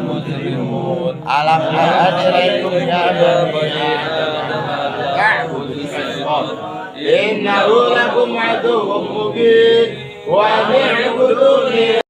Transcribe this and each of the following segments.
مجرمون ألم أعهد إليكم يا بني آدم تعبدوا الشيطان إنه لكم عدو مبين وأن اعبدوني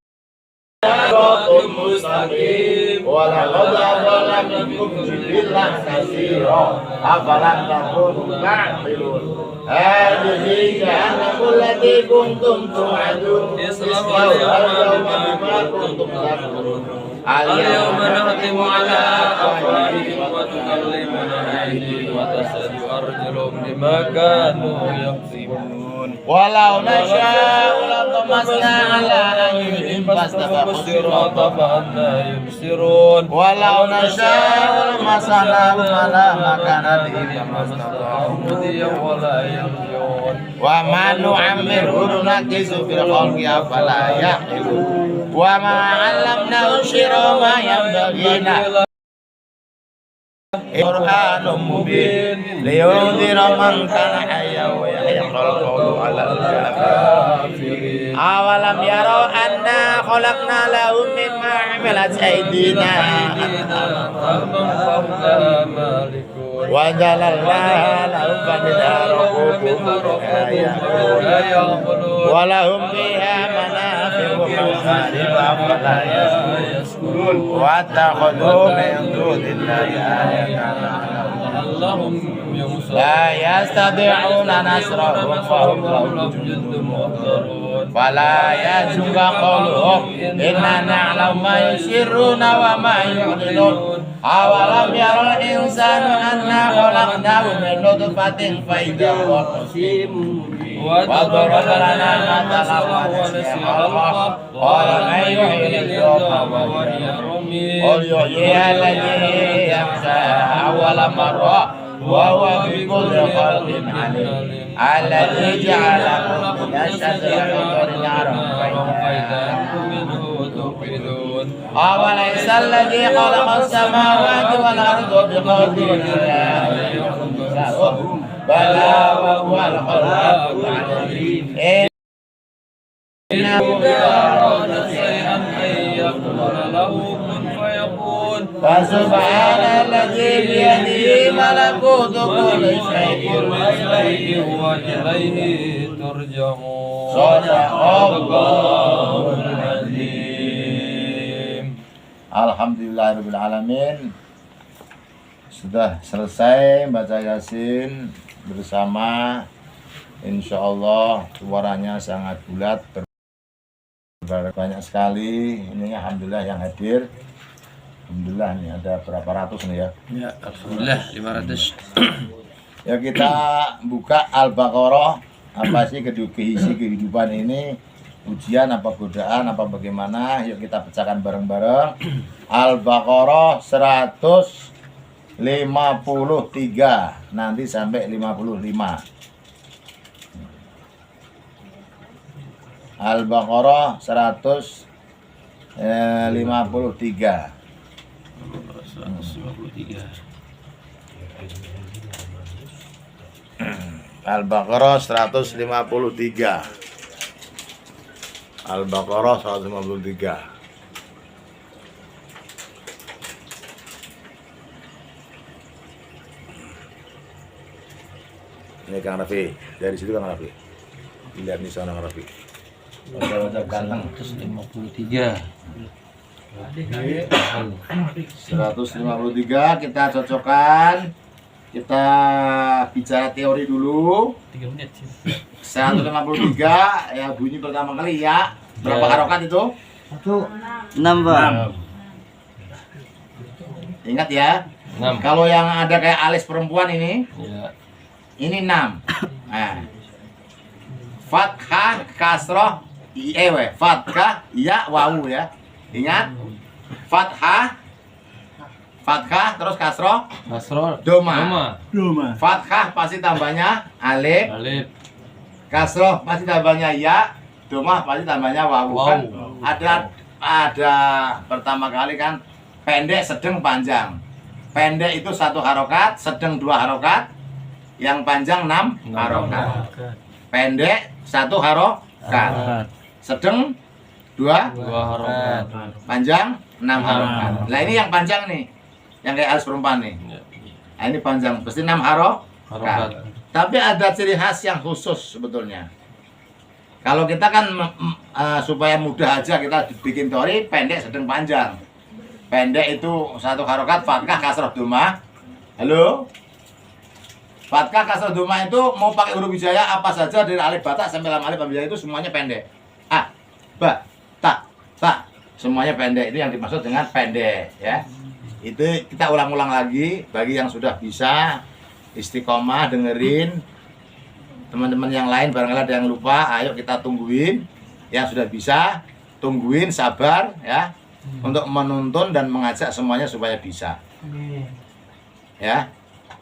صراط مستقيم ولقد أضل منكم جبلا كثيرا أفلم تكونوا تعقلون هذه جهنم التي كنتم توعدون اصلوها اليوم بما كنتم تكفرون اليوم نختم على أفواههم وتكلمنا أيديهم وتشهد أرجلهم بما كانوا يكسبون ولو نشاء لطمسنا على أعينهم فاستبقوا الصراط فأنى يبصرون ولو نشاء لمسناهم على مكانتهم فما استطاعوا مضيا ولا يرجعون وما نعمره ننكسه في الخلق أفلا يعقلون وما علمناه الشعر ما ينبغي له قرآن مبين لينذر من كان حيا ويحيق القول على الكافرين أولم يروا أنا خلقنا لهم مما عملت أيدينا وجعلناها لهم فمنها ركوبهم ولهم فيها منافع ومشارب أفلا يشكرون واتخذوا من دون الله آلهة لا يستطيعون نصرهم فهم لهم جند محضرون فلا يحزنك قولهم إنا نعلم ما يسرون وما يعلنون أولم يرى الإنسان أنا خلقناه من نطفة فإذا هو خصيم وضرب لنا مثلا ونسي خلقه قال من يحيي العظام وهي رميم قل يحييها الذي ينشأها أول مرة وهو بكل خلق عليم الذي جعلكم من الشجر نارا فإذا منه توقدون أوليس الذي خلق السماوات والأرض بقدر بلى وهو الخلاق العليم إنه أراد شيئا أن يقول له كن فيكون فسبحان الذي بيده ملكوت كل شيء وإليه ترجعون صدق الله العظيم. Alhamdulillahirrahmanirrahim. Sudah selesai baca Yasin bersama, insya Allah suaranya sangat bulat, banyak sekali. Ini alhamdulillah yang hadir. Alhamdulillah ini ada berapa ratus nih ya? Ya, alhamdulillah 500. Ya, kita buka Al-Baqarah. Apa sih isi kehidupan ini? Ujian apa godaan apa bagaimana? Yuk kita bacakan bareng-bareng. Al-Baqarah 153 nanti sampai 55. Al-Baqarah 153. Al-Baqarah 153. Al-Baqarah 153. Ini Kang Rafi, dari situ Kang Rafi. Lihat nih sana Kang Rafi. Wajah ganteng 153. 153 kita cocokkan. Kita bicara teori dulu. 3 menit. 153 ya, bunyi pertama kali ya. Berapa harokat itu? 6 Bang. Ingat ya. 6. Kalau yang ada kayak alis perempuan ini, Ya. ini 6. Nah. Fathah, kasroh, fathah, ya, wawu ya. Ingat? Fathah, terus kasroh, doma. Fathah pasti tambahnya alif. Kasroh pasti tambahnya ya, doma pasti tambahnya wawu. Kan ada pertama kali kan pendek, sedang, panjang. Pendek itu 1 harokat, sedang 2 harokat, yang panjang 6 harokat. Pendek 1 harokat, sedang 2 harokat, panjang harokat. Nah ini yang panjang nih, yang kayak alis perempuan nih. Nah, ini panjang, pasti 6 harokat. Tapi ada ciri khas yang khusus sebetulnya. Kalau kita kan supaya mudah aja kita bikin teori pendek, sedang, panjang. Pendek itu 1 harokat, fathah, kasroh, dhammah. Halo? Fathah, kasroh, dhammah itu mau pakai huruf hijaiyah apa saja dari alif batak sampai lam alif hamzah itu semuanya pendek. A, ba, ta, ta. Semuanya pendek. Itu yang dimaksud dengan pendek ya. Itu kita ulang-ulang lagi bagi yang sudah bisa istiqomah dengerin. Teman-teman yang lain barangkali ada yang lupa, ayo kita tungguin. Yang sudah bisa, tungguin, sabar ya, untuk menuntun dan mengajak semuanya supaya bisa. Ya.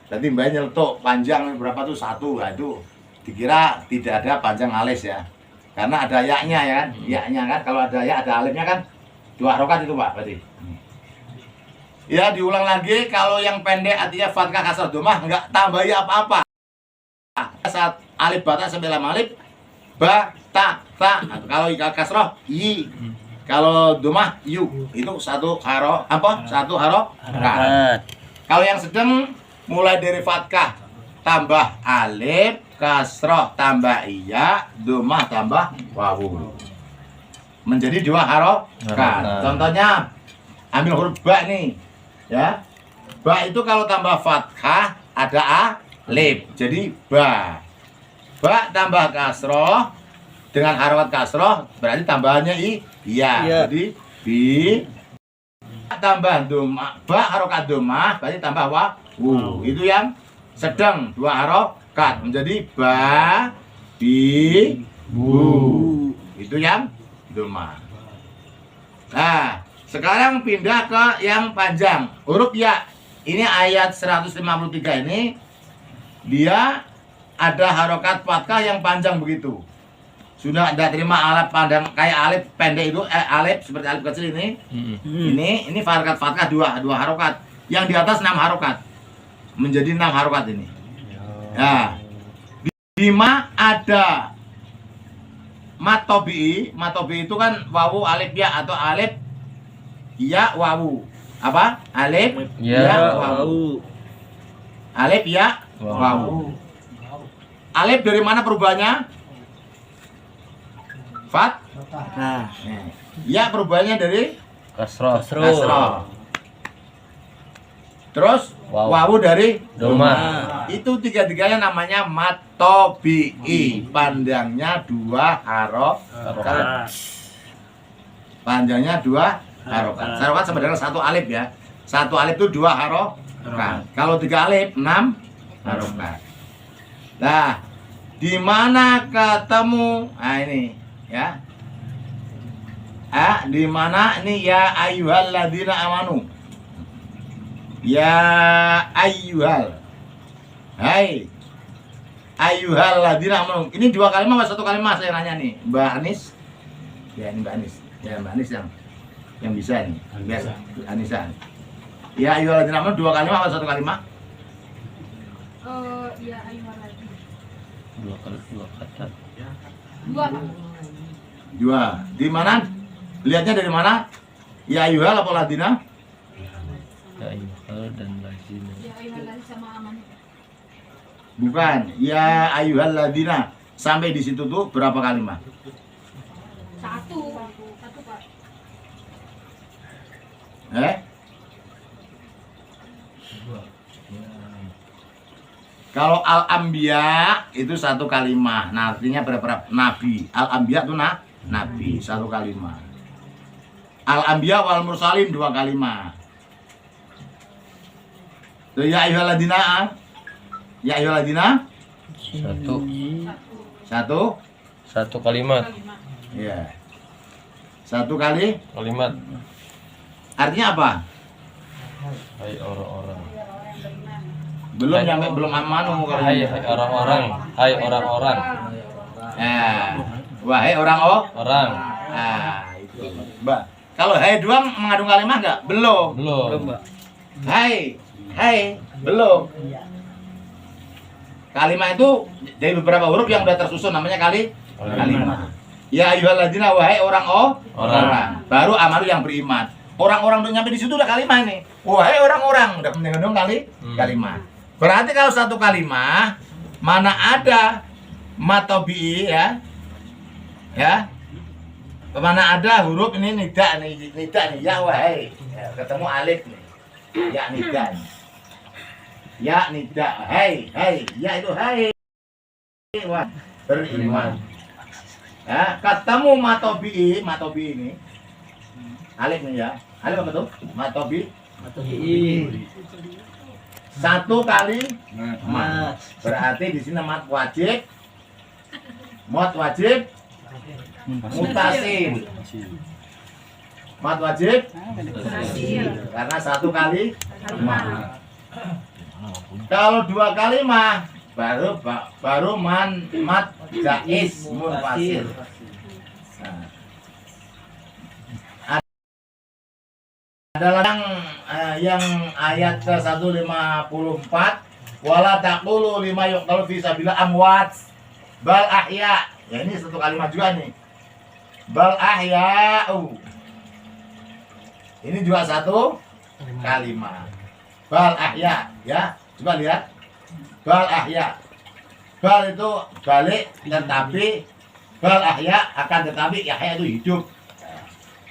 Berarti Mbak nyeletuk panjang berapa tuh? 1. Nah, itu dikira tidak ada panjang alis ya. Karena ada yaknya ya kan? Yaknya kan, kalau ada ya ada alifnya kan 2 harokat itu Pak berarti. Ya diulang lagi, kalau yang pendek artinya fathah, kasroh, dhammah enggak tambah ya apa-apa. Saat alif batak sampai lam alif ba, ta, ta. Nah, kalau kasroh i, kalau dhammah yu. Itu 1 harokat. Kalau yang sedang mulai dari fathah tambah alif, kasroh tambah iya, dhammah tambah wawu. Menjadi 2 harokat. Contohnya ambil huruf ba nih. Ya. Ba itu kalau tambah fathah ada alif. Jadi ba. Ba tambah kasroh dengan harokat kasroh berarti tambahannya iya. Jadi bi tambah dhammah, ba harokat dhammah berarti tambah wawu. Itu yang sedang 2 harokat menjadi ba, bi, bu. Itu yang dhammah. Nah, sekarang pindah ke yang panjang. Huruf ya. Ini ayat 153 ini dia ada harokat fathah yang panjang begitu. Sudah ada terima alif pandang kayak alif pendek itu alif seperti alif kecil ini. Ini harokat fathah 2 harokat. Yang di atas 6 harokat. Menjadi 6 harokat ini. Nah, bima ada matobi itu kan wawu alif ya atau alif ya wawu. Apa? Alif ya wawu. Alif ya wawu. Alif dari mana perubahannya? Fathah. Ya perubahannya dari Kasroh. Terus wawu dari dhammah. Itu tiga-tiganya namanya matobi'i. Panjangnya 2 harokat. Panjangnya 2 harokat. Harokat sebenarnya 1 alif ya. 1 alif itu 2 harokat. Kalau 3 alif 6 harokat. Nah, di mana ketemu? Nah ini ya. Di mana ini ya ayyuhalladzina amanu. Ya ayyuhal. Hai. Ayyuhalladzina amanu. Ini 2 kalimat atau 1 kalimat saya nanya nih, Mbak Anis. Ya ini Mbak Anis. Ya Mbak Anis yang bisa nih. Biasa Anissa. Ya ayyuhalladzina amanu 2 kalimat atau 1 kalimat? Ya ayyuhalladzina. 2 kata. 2 Pak. 2. Di mana? Lihatnya dari mana? Ya ayyuhal apa ladina? Ya ayyuhal dan lazina. Ya ayyuhalladzina sama aman. Bukan. Ya ayyuhal ladina. Sampai di situ tuh berapa kalimat? 1 Pak. Kalau al-anbiya itu 1 kalimat. Nah, artinya berapa nabi? Al-anbiya itu nabi 1 kalimat. Al-anbiya wal mursalin 2 kalimat. Tuh, ya ayyuhalladzina. Ya ayyuhalladzina 1 kalimat. Iya. 1 kali Kalimat. artinya apa? Hai orang-orang. Belum amanu kalau Hai orang-orang. Hai orang-orang. Wahai orang Orang. itu. Mbak, kalau hai doang mengandung kalimat enggak? Belum. Belum. Hai, belum. Kalimat itu dari beberapa huruf yang sudah tersusun namanya kalimat. Ya ayyuhalladzina wahai orang. Baru amanu yang beriman. orang-orang udah nyampe di situ udah kalimah ini. Wahai orang-orang, udah mendeng-deng kalimah. Berarti kalau satu kalimah mana ada matobi ya, mana ada huruf ini nida nih ya wahai, ya, ketemu alif nih, ya nida nih. Ya nida, hai, ya itu hai, wah beriman. Ya, ketemu matobi ini, alif nih ya, alif apa tuh? Matobi. Satu kali mat. Berarti di sini mat wajib, mod wajib, mutasil. Mat wajib, karena satu kali mat. Kalau dua kali mah baru mat jaiz munfasil. Adalah yang ayat ke 154 wala taqulu lima yuqtalu fi sabilillah amwat bal ahya. Ya ini satu kalimat juga nih. Bal ahya'u. Ini juga satu kalimat. Bal ahya ya. Coba lihat. Bal ahya. Bal itu balik tetapi bal ahya akan tetapi yahya itu hidup.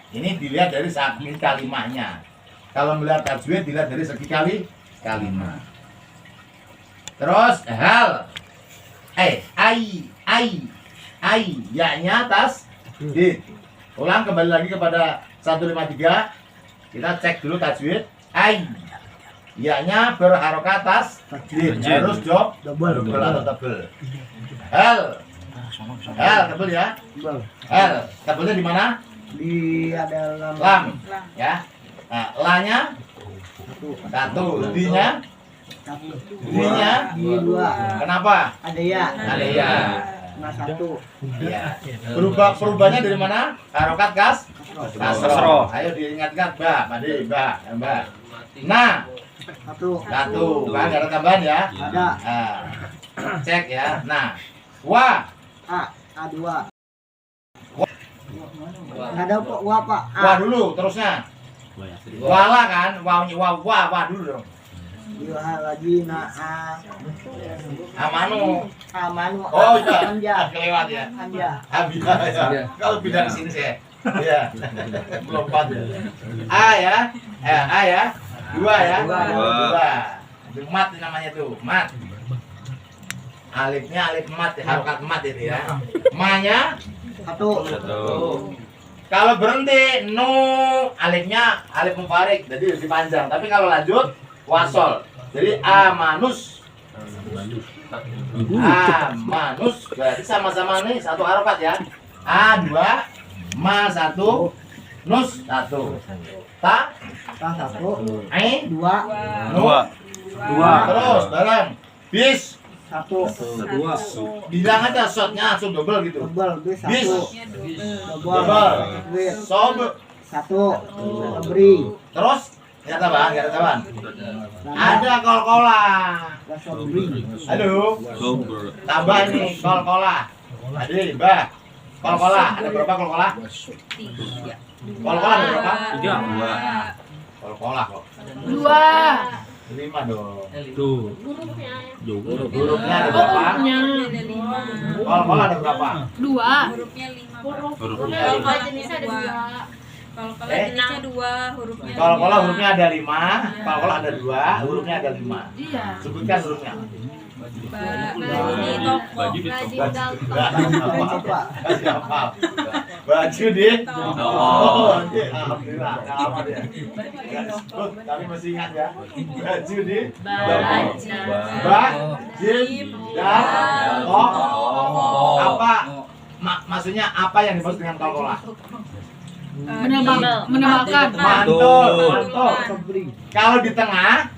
Ini dilihat dari segi kalimahnya. Kalau melihat tajwid dilihat dari segi kalimah. Terus hal, ai, ya-nya atas did. Ulang kembali lagi kepada 153. Kita cek dulu tajwid. Ai, ya-nya berharokat atas did. Harus double atau tebel. Hal tebel ya. Hal tebelnya di mana? Di dalam Lam ya. Nah, lanya satu, dinya di dua. kenapa? Ada ya. Nah satu. Ya. Perubahnya dari mana? Harokat kasro. Ayo diingatkan, Mbak. Mbak. Nah, satu. Kan ada tambahan ya? Ada. Nah, cek ya. Nah, A2. Nggak ada wa pak. Wah dulu terusnya. Wala kan? Wah dulu dong. Lagi Amanu. Oh iya. Kelewat ya. Anja ya. Kalau pindah ke sini saya. Iya. Melompat ya. A ya. Dua ya. Itu mat namanya tuh. Mat. Alifnya alif mat, harokat mat itu ya. Ma-nya satu. Kalau berhenti no, alifnya alif mufarik, jadi lebih panjang. Tapi kalau lanjut wasol, jadi amanus berarti sama-sama nih satu harokat ya. A2, ma satu, nus satu, ta satu. dua. Terus bareng bis satu. bilang aja shotnya langsung double gitu. Bis Double. sob Satu. Beri. terus nggak ada taban. Ada kol-kola. Halo. Tambah nih kol-kola. Ada mbak. Kol-kola ada berapa kol-kola? Kol-kola ada berapa? 3. Kol-kola kok. 2. 5 dong. Tuh. Hurufnya ada berapa? Kol-kola ada berapa? 2. Hurufnya 5. Hurufnya Kalau Jenisnya ada 2. Kalau jenisnya 2, hurufnya Kol-kola hurufnya ada 5. Kol-kola ada 2, hurufnya ada 5. Iya. Sebutkan hurufnya. Baju di alhamdulillah alamat ya. Tapi masih ingat ya. Baju di apa maksudnya apa yang dimaksud dengan kol-kola? Menambahkan. Mantul. Kalau di tengah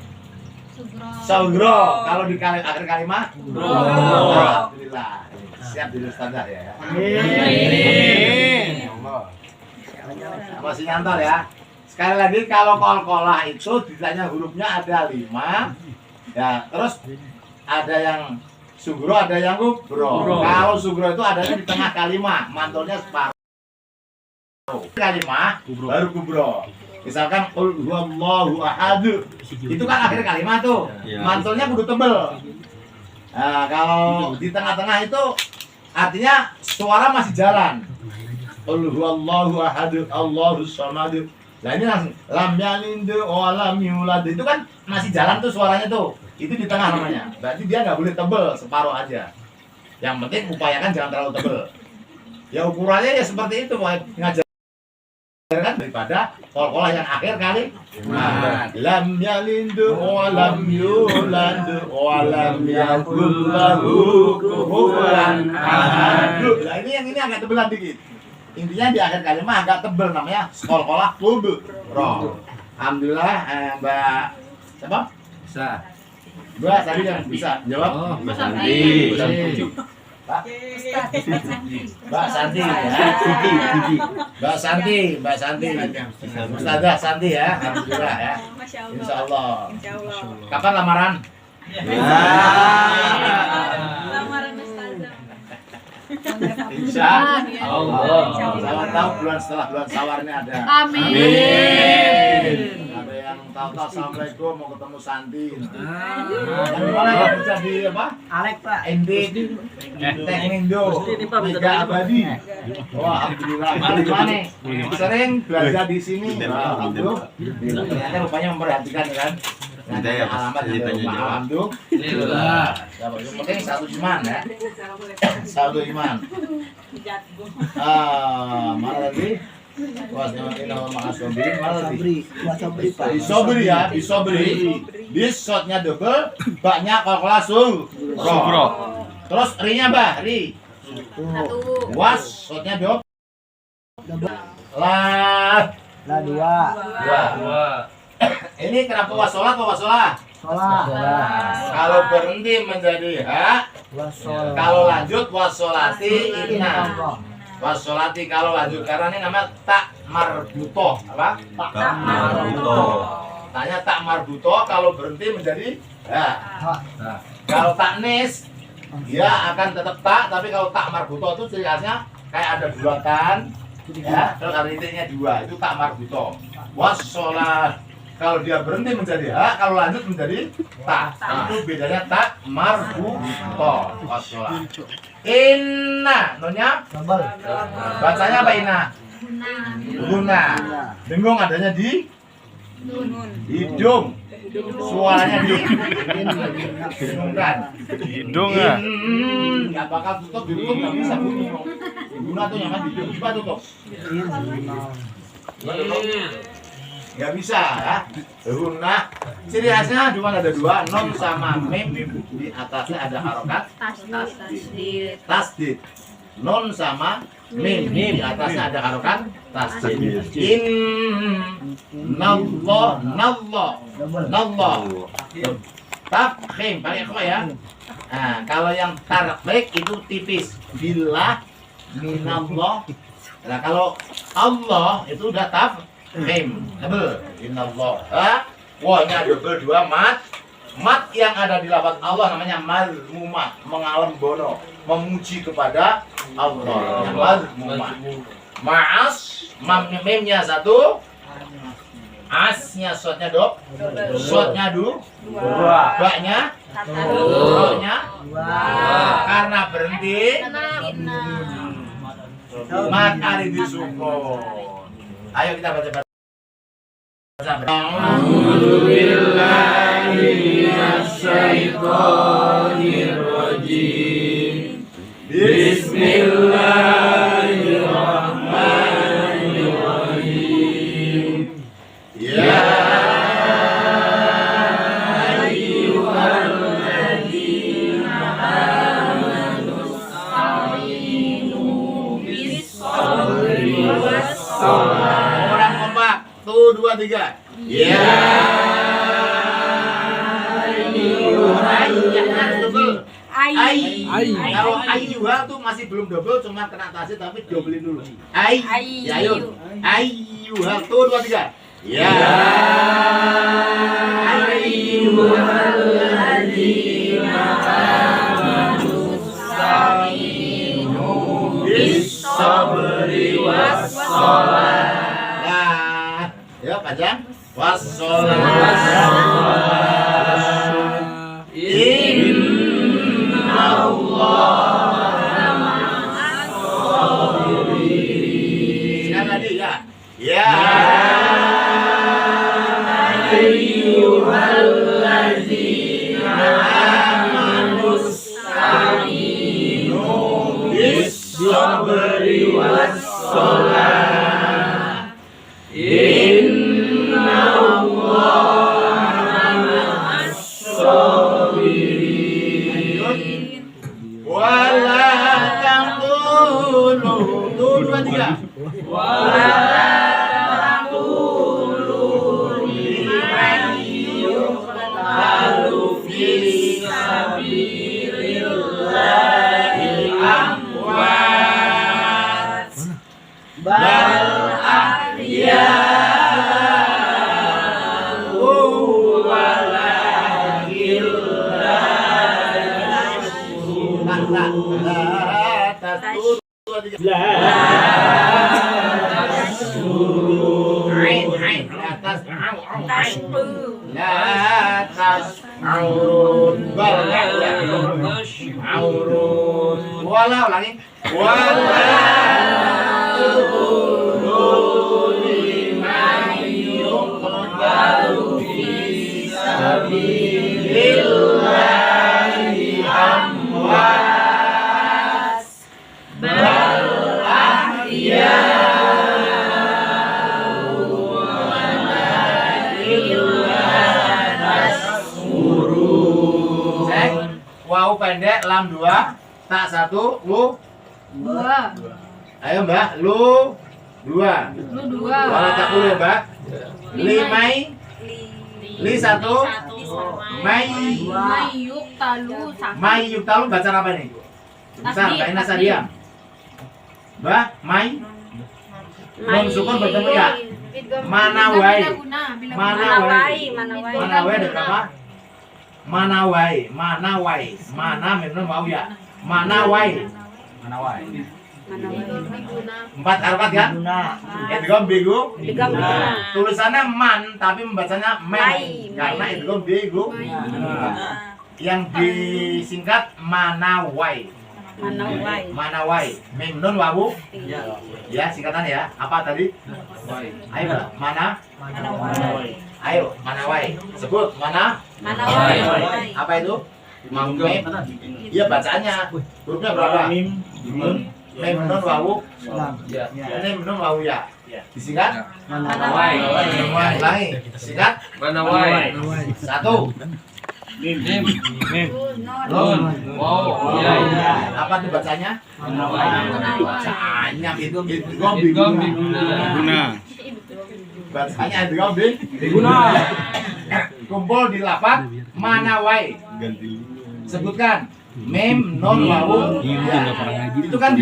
Sogro, kalau di akhir kalimat alhamdulillah. Siap jadi standar ya. Amin. Masih nyantol ya. Sekali lagi kalau kol-kolah itu ditanya hurufnya ada 5. Ya, terus ada yang sugro, ada yang kubro. Kalau sugro itu adanya di tengah kalimat, mantulnya separuh. Kalimat baru kubro. Misalkan qul huwallahu ahad. Itu kan akhir kalimat tuh. Iya. Mantulnya kudu tebel. Nah, kalau di tengah-tengah itu artinya suara masih jalan. Qul huwallahu ahad, Allahus samad. Nah ini langsung lam yalid wa lam yulad. Itu kan masih jalan tuh suaranya tuh. Itu di tengah namanya. Berarti dia nggak boleh tebel, separuh aja. Yang penting upayakan jangan terlalu tebel. Ya ukurannya ya seperti itu, ngajarkan daripada kol-kolah yang akhir kali. Lam yalid wa lam yulad wa lam yakul lahu kufuwan ahad. Nah ini yang ini agak tebelan dikit. Intinya di akhir kalimat agak tebel, namanya kol-kolah kubro. Alhamdulillah, Mbak siapa? Bisa. Mbak tadi yang bisa jawab. Mbak Santi. Mbak Santi ya. Mbak Santi. Ustazah Santi ya. Alhamdulillah ya. Masya Allah. Insya Allah. Insya Allah. Kapan lamaran? Lamaran Ustazah. Insya Allah. Siapa tahu bulan setelah bulan sawarnya ada. Amin. Ada yang tahu-tahu assalamualaikum mau ketemu Santi. Yang mana yang bisa di apa? Alek Pak. Endi Teknindo Liga Abadi. Wah, alhamdulillah. Mana? Sering belajar di sini. Alhamdulillah. Ternyata rupanya memperhatikan kan. Tidak ya, Alamat Mas. alhamdulillah. Yang penting satu iman ya. Satu iman. Mana lagi? Mana lagi? Bisobri ya, bisobri. Bis shotnya double, baknya kol-kolah sugro. Terus rinya bah, ri. Satu. Was shotnya double. Lah Dua. Ini kenapa wasolat apa wasolah? Sholat. Kalau berhenti menjadi hak, Wasol. kalau lanjut wasolati inna. Wasolati kalau lanjut karena ini nama tak marbuto apa? Tak marbuto. Tanya tak marbuto kalau berhenti menjadi hak. Kalau taknis dia akan tetap tak, tapi kalau tak marbuto itu ciri khasnya kayak ada bulatan ya, terus ada titiknya dua, itu tak marbuto. Wasolat kalau dia berhenti menjadi hak, kalau lanjut menjadi tak. Itu bedanya tak marbuto. Wasolat. Inna, nonya Double. bacanya apa inna? Guna. Dengung adanya di hidung. Suaranya di dengungkan. Hidung ya. Nggak bakal tutup, ditutup nggak bisa bunyi. Guna tuh nyaman hidung, coba tutup. Nggak bisa ya. Guna. Ciri khasnya cuma ada dua, non sama mim. Di atasnya ada harokat tasdid. Non sama mim. Di atasnya ada harokat tasdid. Nallah. Tafkhim pakai kok ya. Nah, kalau yang tarqik itu tipis. Billah minallah. Nah, kalau Allah itu udah tafkhim. Double. Inallah. Wah, ini ada double dua mat. Mat yang ada di lafaz Allah namanya mazmumah, mengalem bono, memuji kepada Allah. Yang mazmumah. Ma'as, mimnya satu, asnya shotnya dok, shotnya dua, baknya, roknya, karena berhenti, maka disukun. Ayo kita baca. A'udzubillahiminasyaitonirrajim. Bismillahirrahmanirrahim. Ya ayyuhalladzina amanu ista'inu bis-sabri was-salah. Orang kompak. 1, 2, 3. Ya kalau ayyuha tuh masih belum double, cuma kena tasdid tapi dobelin dulu. Ya yuk. Ayyuha tuh 2, 3. Ya ayyuhalladzina amanu ista'inu bis-sabri was-salah. Nah, ya Pak Sekali lagi ya. Ya. Wala taqulu. Tuh, 2, 3. La tas'aurun. Aurun. Wala ulangi. Wala taqulu liman yuqtalu fi sabilillahi amwat bal Wau pendek, lam 2, tak 1, lu 2. ayo mbak, lu 2. Lu 2. Wala taqulu ya mbak. Limai, li 1, mai, Mayuk talu sakit. mai yuktalu baca apa nih? Besar, kain nasadiam. Mbak, mai, non sukun bertemu ya. Manawai, manawai, manawai ada berapa? Manawai, manawai, mana memang mau ya? Manawai, manawai. 4 harkat kan? Idgham bigu. Tulisannya man tapi membacanya men karena idgham bigu. Yang disingkat manawai. Manawai. Mim nun wawu. Ya, singkatan ya. Apa tadi? Ayo, Mbak. Mana? Ayo, manawai. Sebut mana? Apa itu? Mim. Iya, bacaannya. Hurufnya berapa? Mim nun wawu. Mim nun wawu ya. Disingkat? Manawai. Ulangi. Singkat? Manawai. 1. Non. Wow. Iya. Apa tuh bacanya? Bacanya idgham Idgham biguna. Bacanya idgham biguna. Kumpul di lafaz manawai. Sebutkan mim nun wawu. Itu kan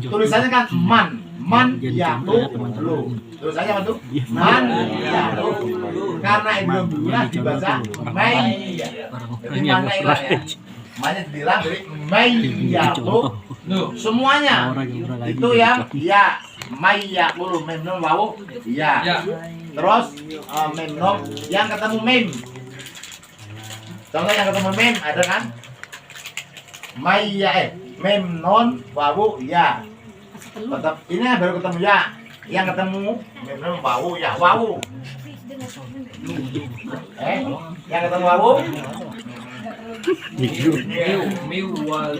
tulisannya kan man yatu lu. Tulisannya apa tuh? Man yatu. Karena idgham biguna dibaca mai. Jadi mana hilang ya? Mana dibilang dari mai yatu. Semuanya itu yang ya mai yaqulu mim nun wawu ya. Terus mim nun yang ketemu mim. Contoh yang ketemu mim ada kan? Mai ya mim nun wawu ya. Tetap ini baru ketemu ya. Yang ketemu mim nun wawu ya wawu. Yang ketemu wawu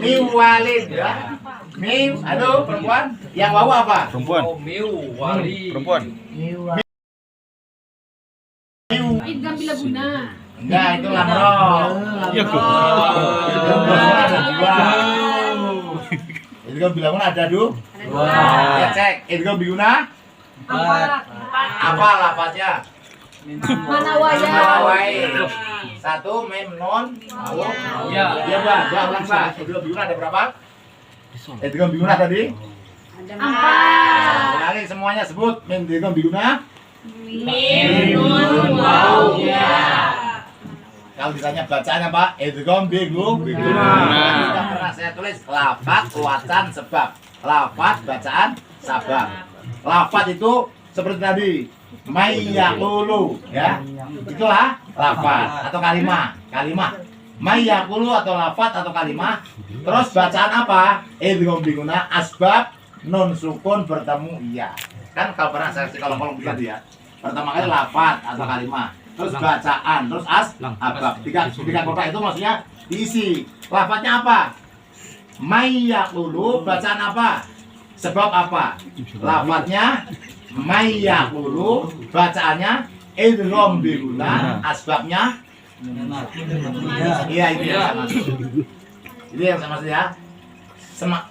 Miu walid ya. Miu, aduh perempuan. Yang wawu apa? Perempuan. Perempuan. Idgham bila guna. Enggak, itu lamro. Iya, kok. Itu kan bilang ada dua. Ya cek, itu kan biguna. Apa lafaznya? Manawaya. Manawai. 1 mim nun wawu. Ya. Iya, Mbak. Mbak, ulang, Mbak. Itu kan biguna ada berapa? Itu kan biguna tadi? 4. Ulangi semuanya sebut mim itu kan biguna. Mim nun wawu ya. Kalau ditanya bacaannya Pak, idgham biguna. Sudah pernah saya tulis lafaz, wacan, sebab. Lafaz, bacaan, sabab. Lafaz itu seperti tadi Mayyakulu, ya. Itulah lafaz atau kalimah. Mayyakulu atau lafaz atau kalimah. Terus bacaan apa? Idgham biguna asbab nun sukun bertemu iya. Kan kalau pernah saya kalau begitu ya. Pertama kali lafaz atau kalimah, terus bacaan, terus asbab. Tiga kotak itu maksudnya diisi. Lafaznya apa? Mayyakulu, bacaan apa? Sebab apa? Lafaznya mayyakulu, bacaannya idgham biguna, asbabnya iya itu yang sama. Itu yang sama ya.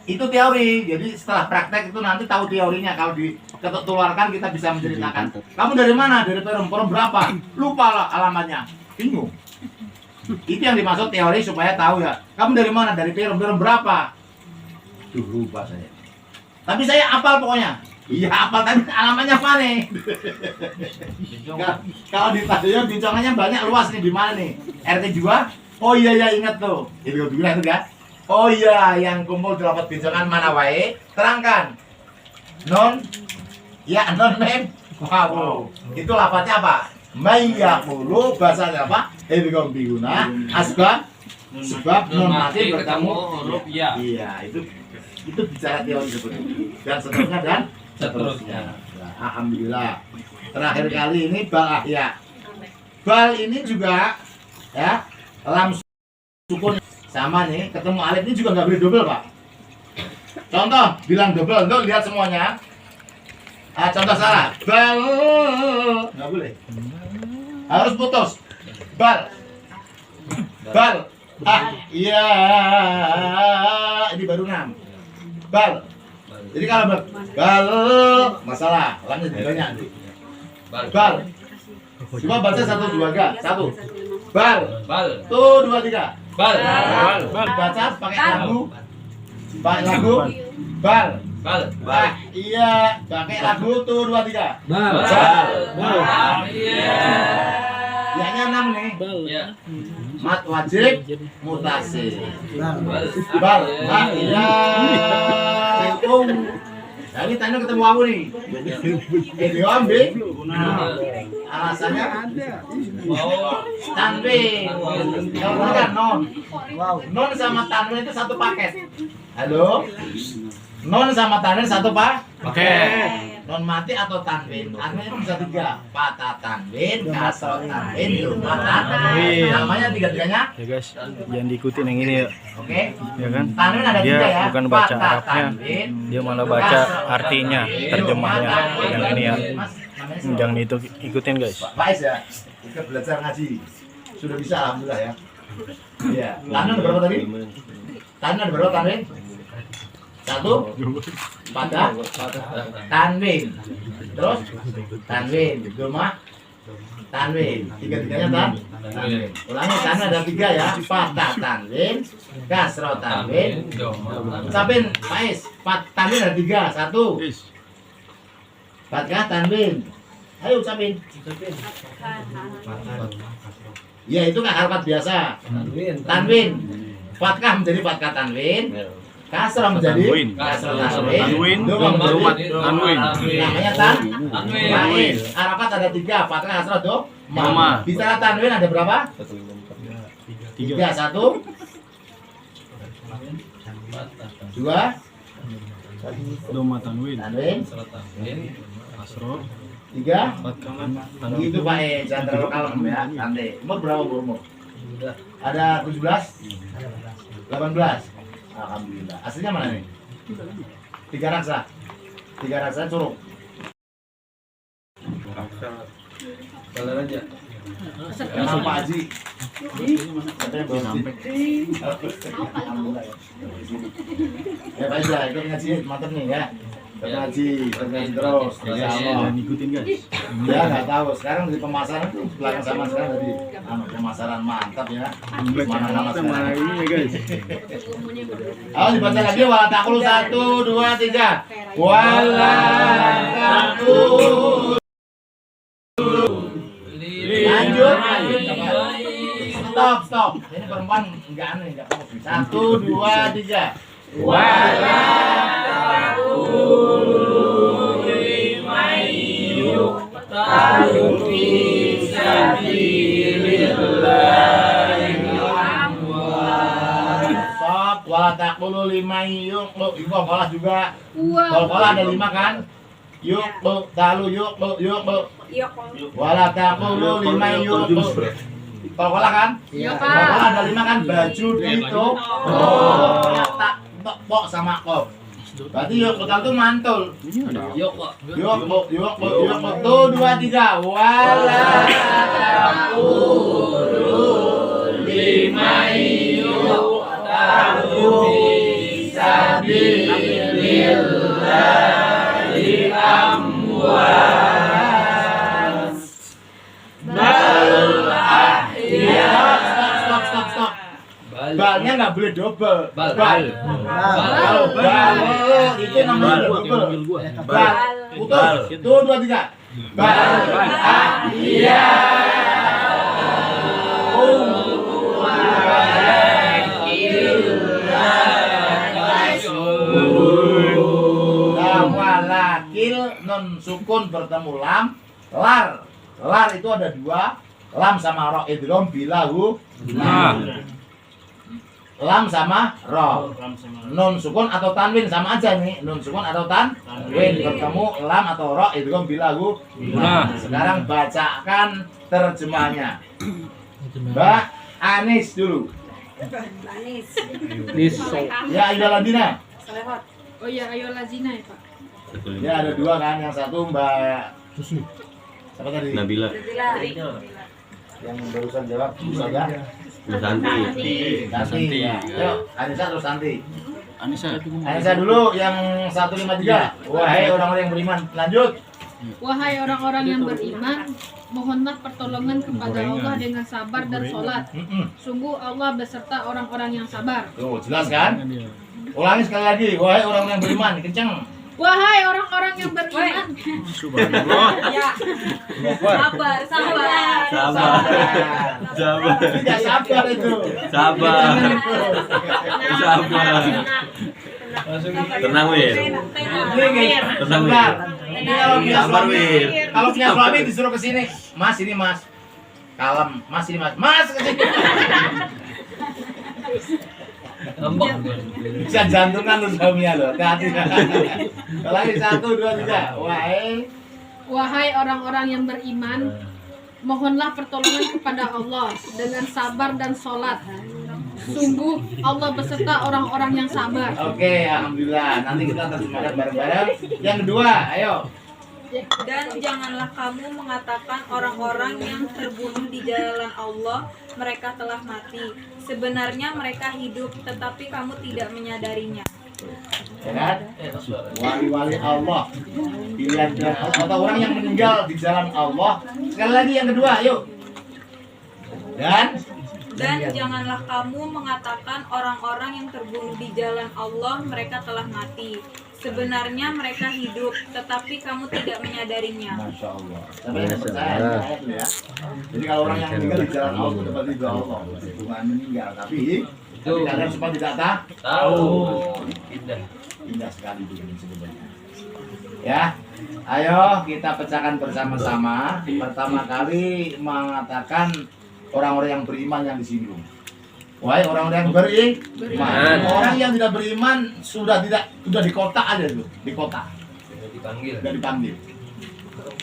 Itu teori. Jadi setelah praktek itu nanti tahu teorinya. Kalau dikeluarkan kita bisa menceritakan. Kamu dari mana? Dari Perum berapa? Lupa lah alamatnya. Bingung. Itu yang dimaksud teori supaya tahu ya. Kamu dari mana? Dari Perum berapa? Duh, lupa saya. Tapi saya hafal pokoknya. Iya hafal, tapi alamatnya apa nih? Kalau di stadion bincongannya banyak, luas nih. Di mana nih? RT 2? Oh iya ya, ingat tuh. Itu bilang itu kan? Oh iya, yang kumpul di rapat bincongan mana wae? Terangkan. Non mem. Wow. Itu lafaznya apa? Mayyakulu, bahasanya apa? Idgham biguna, asbab sebab non mati bertemu huruf ya. Iya, itu bicara teori seperti itu. Dan seterusnya. Nah, alhamdulillah. Terakhir kali ini bal ahya. Bal ini juga ya, lam sukun sama nih, ketemu alif ini juga nggak boleh double, Pak. Contoh, bilang double, untuk lihat semuanya. Contoh salah, bal, nggak boleh. Harus putus. Bal. Iya, ini baru 6. Bal. Jadi kalau bal, masalah, lamnya banyak. Bal. Coba baca 1 2 3. 1. Bal. Tuh 2 3. Bal. Baca pakai lagu. Bal. Iya, pakai lagu tuh 2 3. Bal. Iya. Ianya 6 nih. Iya. Mat wajib mutasi. Bal. Iya. Nah, ini tanya ketemu aku nih. Dia ambil. Alasannya tanwin. Kalau bukan non. Non sama tanwin itu satu paket. Halo? Non sama tanwin satu paket. Non mati atau tanwin. Tanwin itu bisa 3. Patah tanwin, kasroh tanwin, patah tanwin. Namanya tiga-tiganya. Ya guys, jangan diikutin yang ini ya. Oke. Ya kan? Tanwin ada Dia 3 ya. bukan baca Patah Arabnya, tanwin, dia malah baca artinya, terjemahnya. Yang ini ya. Mas, namanya siapa? Jangan itu ikutin guys. Pak Faiz ya, kita belajar ngaji. Sudah bisa alhamdulillah ya. Iya. Tanwin ada berapa tadi? Tanwin ada berapa tanwin? 1. Patah tanwin. Terus tanwin. Doma tanwin. Tiga-tiganya tanwin. Ulangi, tanwin ada 3 ya. Patah tanwin, kasroh tanwin. Ucapin Faiz, tanwin ada 3. 1. Fathah tanwin. Ayo ucapin. Ya itu kan harakat biasa. Tanwin. Fathah menjadi fathah tanwin. Kasrah menjadi kasrah tanwin. Tanwin. Namanya tanwin. Harakat ada 3. Fathah kasrah doma. Bicara tanwin ada berapa? 3. 1. 2. Doma tanwin. Tanwin. Kasro. 3. Tanwin. Gitu Pak jangan terlalu kalem ya. Santai. Umur berapa umur? Ada 17? 18? Alhamdulillah. Aslinya mana nih? 3 raksa. 3 raksa curug. Jalan aja. Kenapa Pak Haji? Katanya belum sampai. Alhamdulillah ya. Ya Pak Haji, ikut ngaji mantap nih ya. Ngaji terus. Ya Allah. Jangan ikutin guys. Ya nggak tahu. Sekarang di pemasaran tuh belakang sama sekarang dari pemasaran mantap ya. Mana-mana sekarang. Ini ya guys. Ayo dibaca lagi wala taqul 1 2 3. Wala taqul. Lanjut. Stop. Ini perempuan enggak aneh, enggak fokus. 1 2 3. Wala taqul limayyu Stop. Wala taqulu liman yuqlu. Itu kolah juga. Wa. Kalau kolah ada 5 kan? Yuqlu, talu yuqlu. Wala taqulu liman yuqlu. Kalau kolah kan? Iya, Kalau kolah Pak. ada 5 kan? Baju itu. Oh, tak pok sama kop. Berarti yuqlu itu mantul. Yuqlu. Tuh 2 3. Wala taqulu liman yuqtalu fisabilillahi amwat bal ahya. Stop. Balnya nggak boleh double. Bal. Kalau bal itu namanya double. Bal. Putus. Tuh 2 3. Bal ahya. Walakil non sukun bertemu lam lar itu ada 2 lam sama ro idgham bilahu lam sama ro non sukun atau tanwin sama aja nih non sukun atau tanwin bertemu lam atau ro idgham bilahu. Sekarang bacakan terjemahnya Mbak Anis dulu. Ya ayoladina. Oh iya, ayo lazina ya, Pak. Ya ada 2 kan, yang satu Mbak siapa tadi? Nabila. Yang barusan jawab saya. Santi. Santi. Ya. Yuk, Anissa terus Santi. Anissa dulu yang 153. Wahai orang-orang yang beriman. Lanjut. Wahai orang-orang yang beriman, mohonlah pertolongan kepada Allah dengan sabar dan sholat. Sungguh Allah beserta orang-orang yang sabar. Tuh, jelas kan? Ulangi sekali lagi. Wahai orang yang beriman, kenceng. Wahai orang-orang yang beriman. Sabar. Tidak sabar itu. Sabar. Tenang, Wir. Tenang, Wir. Ini kalau punya Sabar, suami, Wir. kalau punya suami disuruh ke sini. Mas, ini Mas. Kalem. Mas, ini Mas. Mas ke sini. Bisa jantungan tuh suaminya loh. Hati-hati. Lagi 1 2 3. Wahai orang-orang yang beriman, mohonlah pertolongan kepada Allah dengan sabar dan sholat. Sungguh Allah beserta orang-orang yang sabar. Oke, alhamdulillah. Nanti kita terjemahkan bareng-bareng. Yang kedua, ayo. Dan janganlah kamu mengatakan orang-orang yang terbunuh di jalan Allah mereka telah mati. Sebenarnya mereka hidup, tetapi kamu tidak menyadarinya. Ya kan? Wali-wali Allah. Pilihan Allah atau orang yang meninggal di jalan Allah. Sekali lagi yang kedua, ayo. Dan janganlah kamu mengatakan orang-orang yang terbunuh di jalan Allah mereka telah mati. Sebenarnya mereka hidup, tetapi kamu tidak menyadarinya. Masya Allah. Sampai yang percaya ayat ya. Jadi kalau orang yang meninggal di jalan Allah itu dapat ridho Allah. Bukan meninggal, tapi kalian semua tidak tahu. Indah sekali ini sebenarnya. Ya, ayo kita pecahkan bersama-sama. Pertama kali mengatakan orang-orang yang beriman yang disinggung. Wahai orang-orang yang beriman. Orang yang tidak beriman sudah di kota aja tuh, di kota. Sudah dipanggil.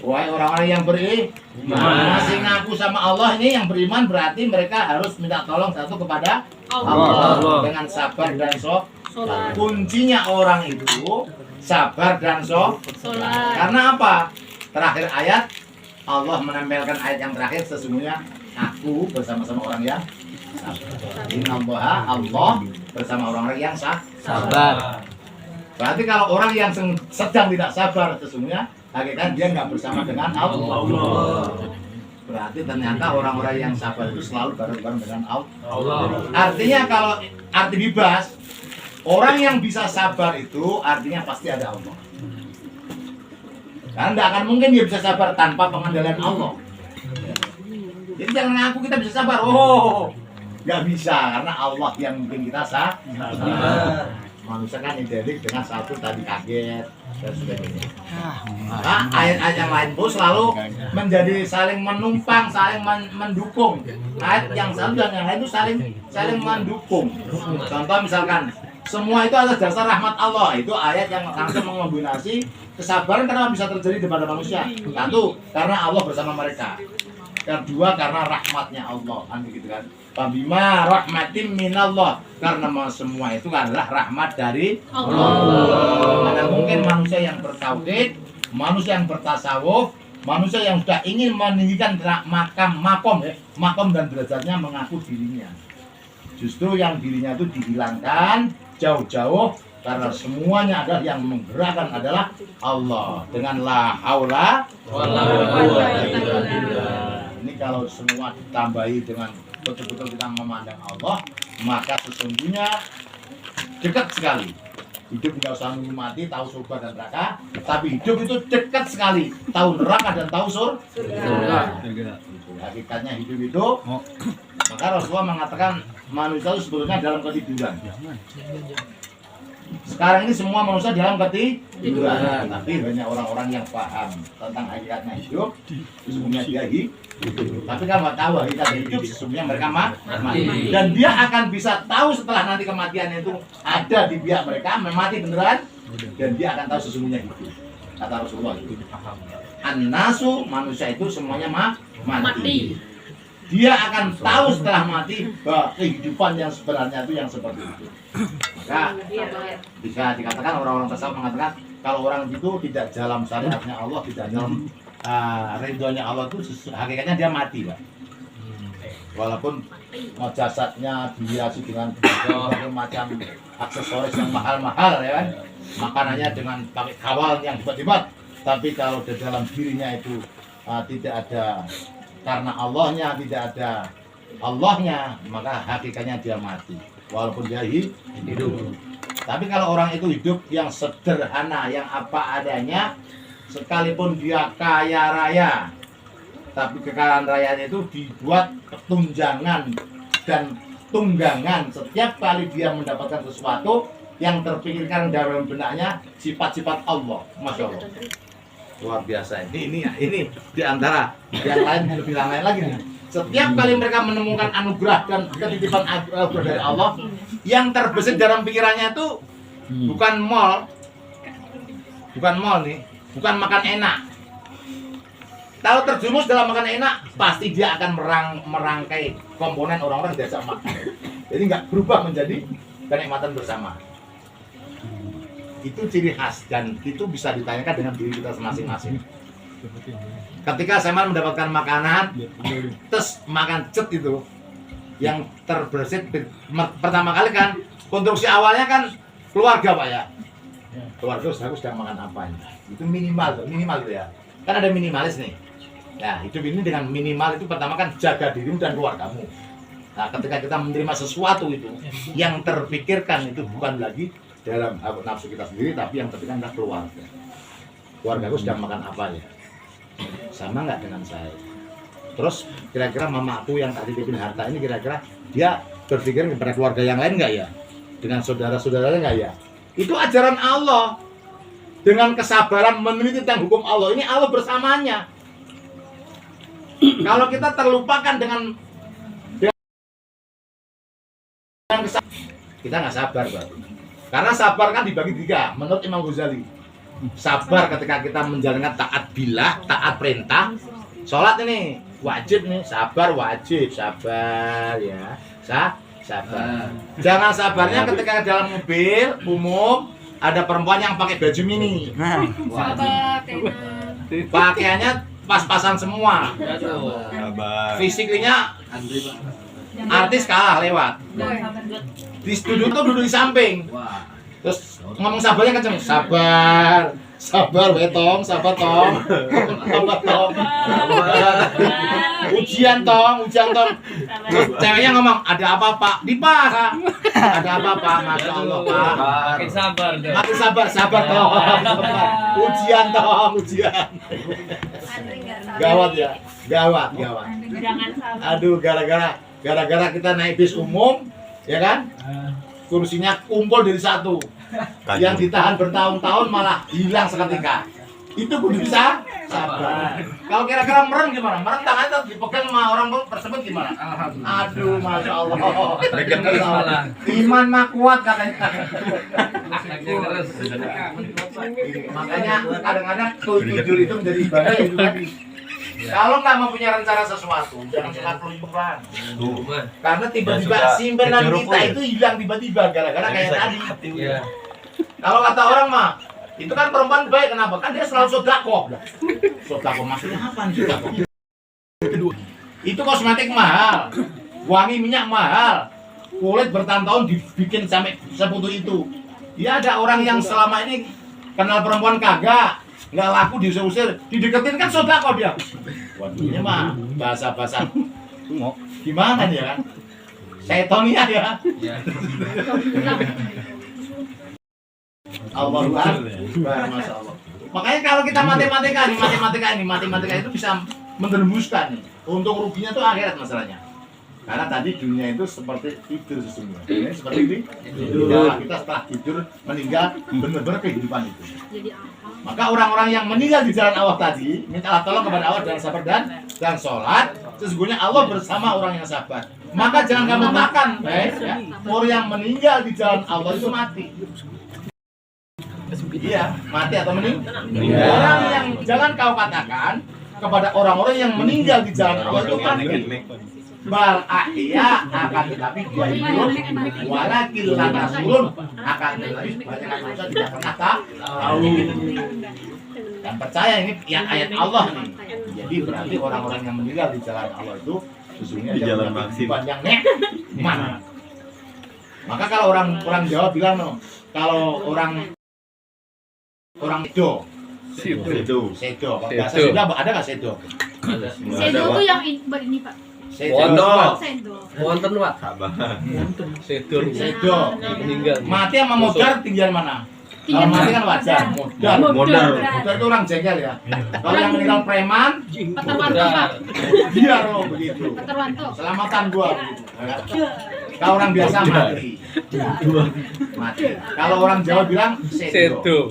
Wahai orang-orang yang beriman, masih ngaku sama Allah ini yang beriman berarti mereka harus minta tolong satu kepada Allah dengan sabar dan sholat. Kuncinya orang itu sabar dan sholat. Karena apa? Terakhir ayat Allah menempelkan ayat yang terakhir sesungguhnya aku bersama-sama orang yang sabar. Allah bersama orang-orang yang sabar. Berarti kalau orang yang sedang tidak sabar sesungguhnya hakikatnya dia nggak bersama dengan Allah. Berarti ternyata orang-orang yang sabar itu selalu bareng-bareng dengan Allah. Artinya kalau arti bebas, orang yang bisa sabar itu artinya pasti ada Allah. Karena tidak akan mungkin dia bisa sabar tanpa pengendalian Allah. Jadi jangan ngaku kita bisa sabar. Oh, nggak bisa karena Allah yang mungkin kita sabar. Manusia kan identik dengan satu tadi kaget, dan sebagainya. Maka ayat-ayat yang lain pun selalu menjadi saling menumpang, saling mendukung. Ayat yang satu dan yang lain itu saling mendukung. Contoh misalkan semua itu adalah dasar rahmat Allah. Itu ayat yang langsung mengombinasi kesabaran karena bisa terjadi kepada manusia. Satu, karena Allah bersama mereka. Yang kedua, karena rahmatnya Allah. Kan begitu kan? Fabima rahmatin minallah, karena semua itu adalah rahmat dari Allah. Mana mungkin manusia yang bertauhid, manusia yang bertasawuf, manusia yang sudah ingin meninggikan makom dan derajatnya mengaku dirinya. Justru yang dirinya itu dihilangkan jauh-jauh karena semuanya adalah yang menggerakkan adalah Allah dengan la haula wala quwwata illa billah. Ini kalau semua ditambahi dengan betul-betul kita memandang Allah, maka sesungguhnya dekat sekali. Hidup tidak usah nunggu mati, tahu surga dan neraka, tapi hidup itu dekat sekali, tahu neraka dan tahu surga. Hakikatnya hidup itu, maka Rasulullah mengatakan manusia itu sebetulnya dalam ketiduran. Sekarang ini semua manusia dalam ketiduran, tapi banyak orang-orang yang paham tentang hakikatnya hidup, sesungguhnya dia hidup. Tapi kalau nggak tahu hakikat hidup, sesungguhnya mereka mati. Dan dia akan bisa tahu setelah nanti kematian itu ada di pihak mereka, mati beneran, dan dia akan tahu sesungguhnya hidup. Kata Rasulullah itu. An-nasu, manusia itu semuanya mati. Dia akan tahu setelah mati bahwa kehidupan yang sebenarnya itu yang seperti itu. Maka bisa dikatakan orang-orang tasawuf mengatakan kalau orang itu tidak dalam syariatnya Allah, tidak dalam ridhonya Allah itu hakikatnya dia mati, Pak. Walaupun jasadnya dihiasi dengan berbagai macam aksesoris yang mahal-mahal ya kan, makanannya dengan pakai kawal yang hebat-hebat, tapi kalau di dalam dirinya itu tidak ada karena Allahnya, tidak ada Allahnya, maka hakikatnya dia mati walaupun dia hidup. Tapi kalau orang itu hidup yang sederhana, yang apa adanya, sekalipun dia kaya raya, tapi kekayaan rayanya itu dibuat tunjangan dan tunggangan. Setiap kali dia mendapatkan sesuatu yang terpikirkan dalam benaknya sifat-sifat Allah. Masya Allah, luar biasa. Ini di antara yang lain lebih lain lagi nih. Setiap kali mereka menemukan anugerah dan ketitipan anugerah dari Allah, yang terbesit dalam pikirannya itu bukan mall nih, bukan makan enak. Tahu terjumus dalam makan enak, pasti dia akan merangkai komponen orang-orang diajak makan. Jadi nggak berubah menjadi kenikmatan bersama. Itu ciri khas dan itu bisa ditanyakan dengan diri kita masing-masing. Ketika saya mendapatkan makanan, terus makan cet itu, yang terbersit pertama kali kan, konstruksi awalnya kan keluarga Pak ya. Keluarga harus sedang makan apa ini? Itu minimal itu ya. Kan ada minimalis nih. Nah, hidup ini dengan minimal itu pertama kan jaga dirimu dan keluargamu. Nah, ketika kita menerima sesuatu itu, yang terpikirkan itu bukan lagi dalam nafsu kita sendiri, tapi yang terpikirkan adalah keluarga. Keluargaku sedang makan apa ya? Sama nggak dengan saya? Terus kira-kira mamaku yang tadi titipin harta ini kira-kira dia berpikir kepada keluarga yang lain nggak ya? Dengan saudara-saudaranya nggak ya? Itu ajaran Allah. Dengan kesabaran meneliti tentang hukum Allah, ini Allah bersamanya. Kalau kita terlupakan dengan kita nggak sabar, Pak. Karena sabar kan dibagi tiga menurut Imam Ghazali. Sabar ketika kita menjalankan taat billah, taat perintah. Sholat ini wajib nih, sabar wajib, sabar ya, sabar. Jangan sabarnya ketika dalam mobil umum ada perempuan yang pakai baju mini. Pakaiannya pas-pasan semua. Fisiknya artis kalah lewat. Duduk di samping. Terus ngomong sabarnya kenceng. Sabar wetong, sabar tong. Ujian tong. Terus ceweknya ngomong, ada apa Pak? Dipas. Ada apa Pak? Masya Allah Pak. Makin sabar tong. Ujian tong. Gawat ya, gawat. Aduh, gara-gara kita naik bis umum, ya kan? kursinya kumpul dari satu. Yang ditahan bertahun-tahun malah hilang seketika. Itu kudu bisa sabar. Kalau kira-kira merem gimana? Merem tangannya dipegang sama orang tersebut gimana? Aduh, masya Allah. Iman mah kuat katanya. Makanya kadang-kadang jujur itu menjadi ibadah itu tadi. Kalau nggak mau punya rencana sesuatu, jangan suka pelin-pelan. Karena tiba-tiba simpenan kita itu hilang tiba-tiba gara-gara kayak tadi. Kalau kata orang mah, itu kan perempuan baik, kenapa? Kan dia selalu sodako. Sodako maksudnya apa nih sodako? Itu kosmetik mahal, wangi minyak mahal, kulit bertahun-tahun dibikin sampai seputu itu. Ya ada orang yang selama ini kenal perempuan kagak, nggak laku diusir-usir, dideketin kan sodako dia. Waduh, ini mah bahasa-bahasa gimana dia kan? Setonia ya. Allah Masya Allah. Makanya kalau kita matematika itu bisa menembuskan nih. Untung ruginya tuh akhirat masalahnya. Karena tadi dunia itu seperti tidur sesungguhnya. Ini seperti ini. Ya, kita setelah tidur meninggal benar-benar kehidupan itu. Maka orang-orang yang meninggal di jalan Allah tadi mintalah tolong kepada Allah dengan sabar dan sholat. Sesungguhnya Allah bersama orang yang sabar. Maka jangan kamu makan, ya. Orang yang meninggal di jalan Allah itu mati. Iya, mati atau meninggal. Orang yang jangan kau katakan kepada orang-orang yang meninggal di jalan Allah itu mati. Bal ahya akan tetapi dia hidup, walakil lanasurun akan tetapi banyak manusia tidak pernah tahu. Dan percaya ini yang ayat Allah nih. Jadi berarti orang-orang yang meninggal di jalan Allah itu sesungguhnya di jalan kehidupan yang nikmat. Maka kalau orang Jawa bilang no, kalau orang sedo. Bahasa Sunda ada nggak sedo? Sedo itu yang ini Pak. Wonten Pak. Sedo meninggal. Mati sama modar tinggal mana? Kalau mati kan wajar. Modar itu orang jengkel ya. Kalau yang meninggal preman, Peterwanto Pak. biar lo begitu. Peterwanto. Selamatan gua. Kalau orang biasa mati. Kalau orang Jawa bilang sedo.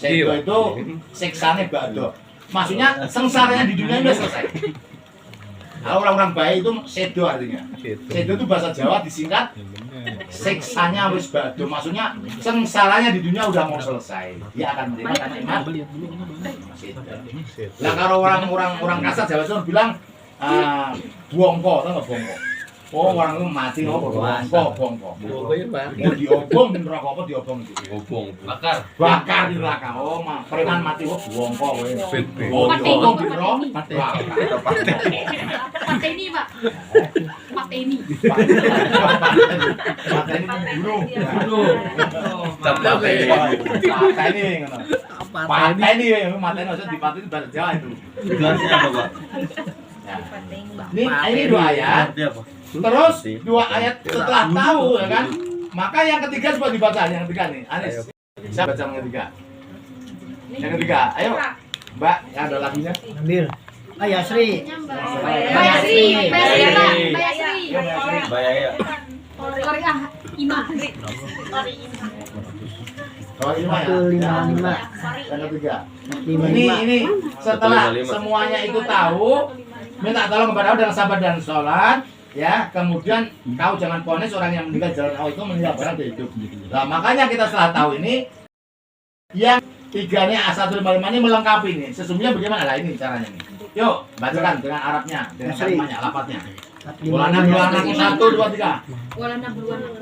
Sedo itu siksane bado. Maksudnya sengsaranya di dunia udah selesai. Kalau orang-orang baik itu sedo artinya. Sedo itu bahasa Jawa disingkat siksanya wis bado. Maksudnya sengsaranya di dunia udah mau selesai. Dia akan menerima nikmat. Lah kalau orang kasar Jawa itu bilang bongko, tahu nggak bongko? Oh orang itu mati bongko. Mau diobong di neraka apa diobong itu? Bakar di neraka. Oh mah preman mati bongko. Diobong di neraka. Pateni Pak. Pateni bunuh. Pateni maksud dipateni bahasa Jawa itu. Ini dua ayat. Terus dua ayat setelah tahu ya kan, maka yang ketiga coba dibaca yang ketiga nih. Anis, saya baca yang ketiga. Yang ketiga, ayo Mbak, yang ada lagunya. Ambil. Yasri. Bayasri Korea Ima. Kalau ini ya. 155. Yang ketiga. Ini setelah semuanya itu tahu, minta tolong kepada Allah dengan sabar dan sholat. Ya, kemudian kau jangan ponis orang yang meninggal jalan Allah itu meninggal barang hidup. Nah, makanya kita setelah tahu ini yang tiganya A155 ini melengkapi ini. Sesungguhnya bagaimana lah ini caranya nih. Yuk, bacakan dengan Arabnya, dengan kalimahnya, lafadznya. Walana 1 2 3. Walana berwarna.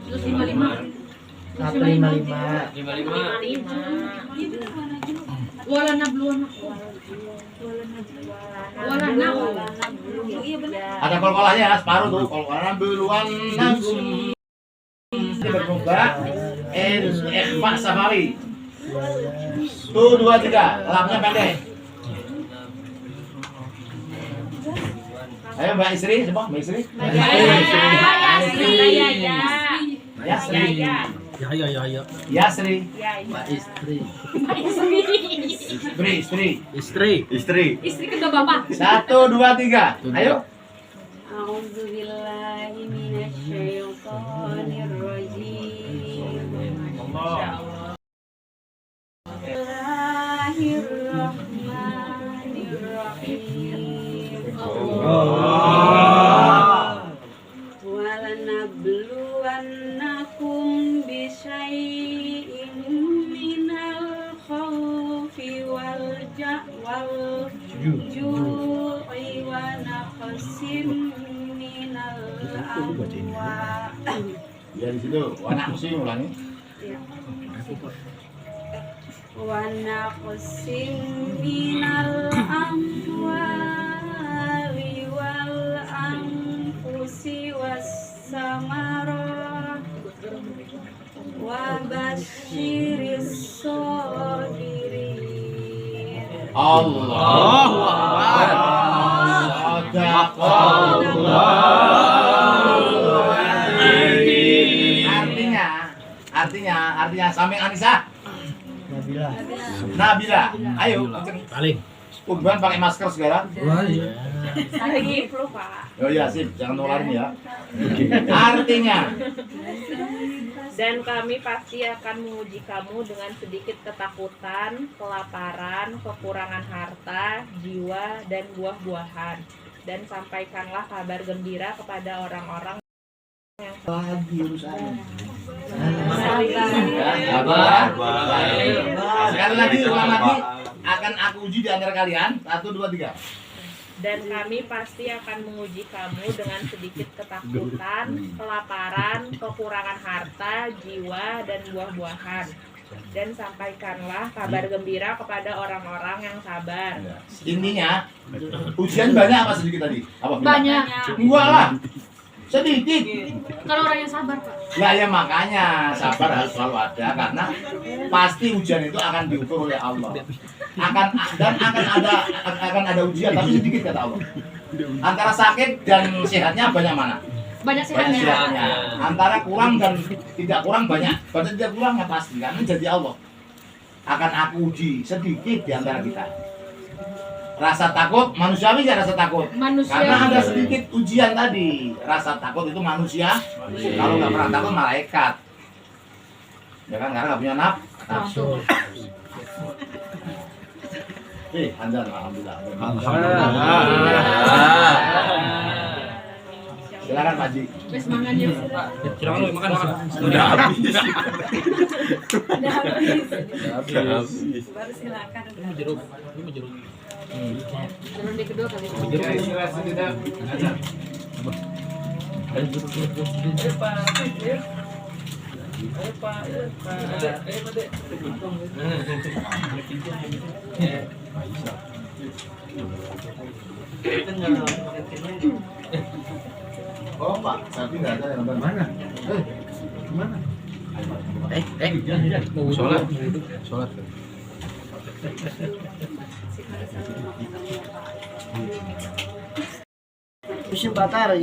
Terus 55. 155. Walana berwarna. Walana. Ada kol-kolahnya ya, separuh tuh. Kol-kolahnya beluan nagum. Ini berubah. Pak Safari. Tuh 2 3. Lapnya pendek. Ayo Mbak Istri, coba Mbak Istri. Yasri. Istri kedua Bapak. 1 2 3. Ayo. A'udzubillahi minasyaitonir minasyaitonir rajim. Walanabluwannakum bisyai'in minal khawfi wal ju'i wa naqsin minal amwal. Ya di situ, anak mesti ulangi. Wa naqsin minal amwali wal anfusi was samarah wa basyiris sabirin. Allahu Akbar. Sadaqallahu azim. Artinya sampai Anissa. Nabila. Ayo. Paling. Urban pakai masker segala. Lagi flu, Pak. Oh iya, sip, jangan nularin ya. Artinya, dan kami pasti akan menguji kamu dengan sedikit ketakutan, kelaparan, kekurangan harta, jiwa, dan buah-buahan. Dan sampaikanlah kabar gembira kepada orang-orang yang sekali lagi, ulang lagi. Akan aku uji di antara kalian. 1, 2, 3. Dan kami pasti akan menguji kamu dengan sedikit ketakutan, kelaparan, kekurangan harta, jiwa, dan buah-buahan. Dan sampaikanlah kabar gembira kepada orang-orang yang sabar. Intinya, ujian banyak apa sedikit tadi? Apa? Banyak. Enggak lah, sedikit. Kalau orang yang sabar, Pak. Nah ya makanya sabar harus selalu ada, karena pasti ujian itu akan diukur oleh Allah. Akan ada ujian, tapi sedikit kata Allah. Antara sakit dan sehatnya banyak mana? Banyak Banyak sehatnya. sehatnya. Antara kurang dan tidak kurang banyak. Pada tidak kurangnya pasti, karena jadi Allah. Akan aku uji sedikit di antara kita. Rasa takut manusiawi ya, rasa takut. Manusia. Karena ada sedikit ujian tadi. Rasa takut itu manusia. Kalau nggak pernah takut malaikat. Ya kan, karena nggak punya nafsu. Anjar, alhamdulillah. Silakan Pak Ji. Wes mangan yuk. Silakan lu makan. Sudah habis. Udah habis. Habis. Baru silakan. Ini jeruk. Ini jeruk. Ronde kedua kali. Oh Pak, tapi nggak ada yang nonton. Mana? Mana? Sholat. Musim bakar,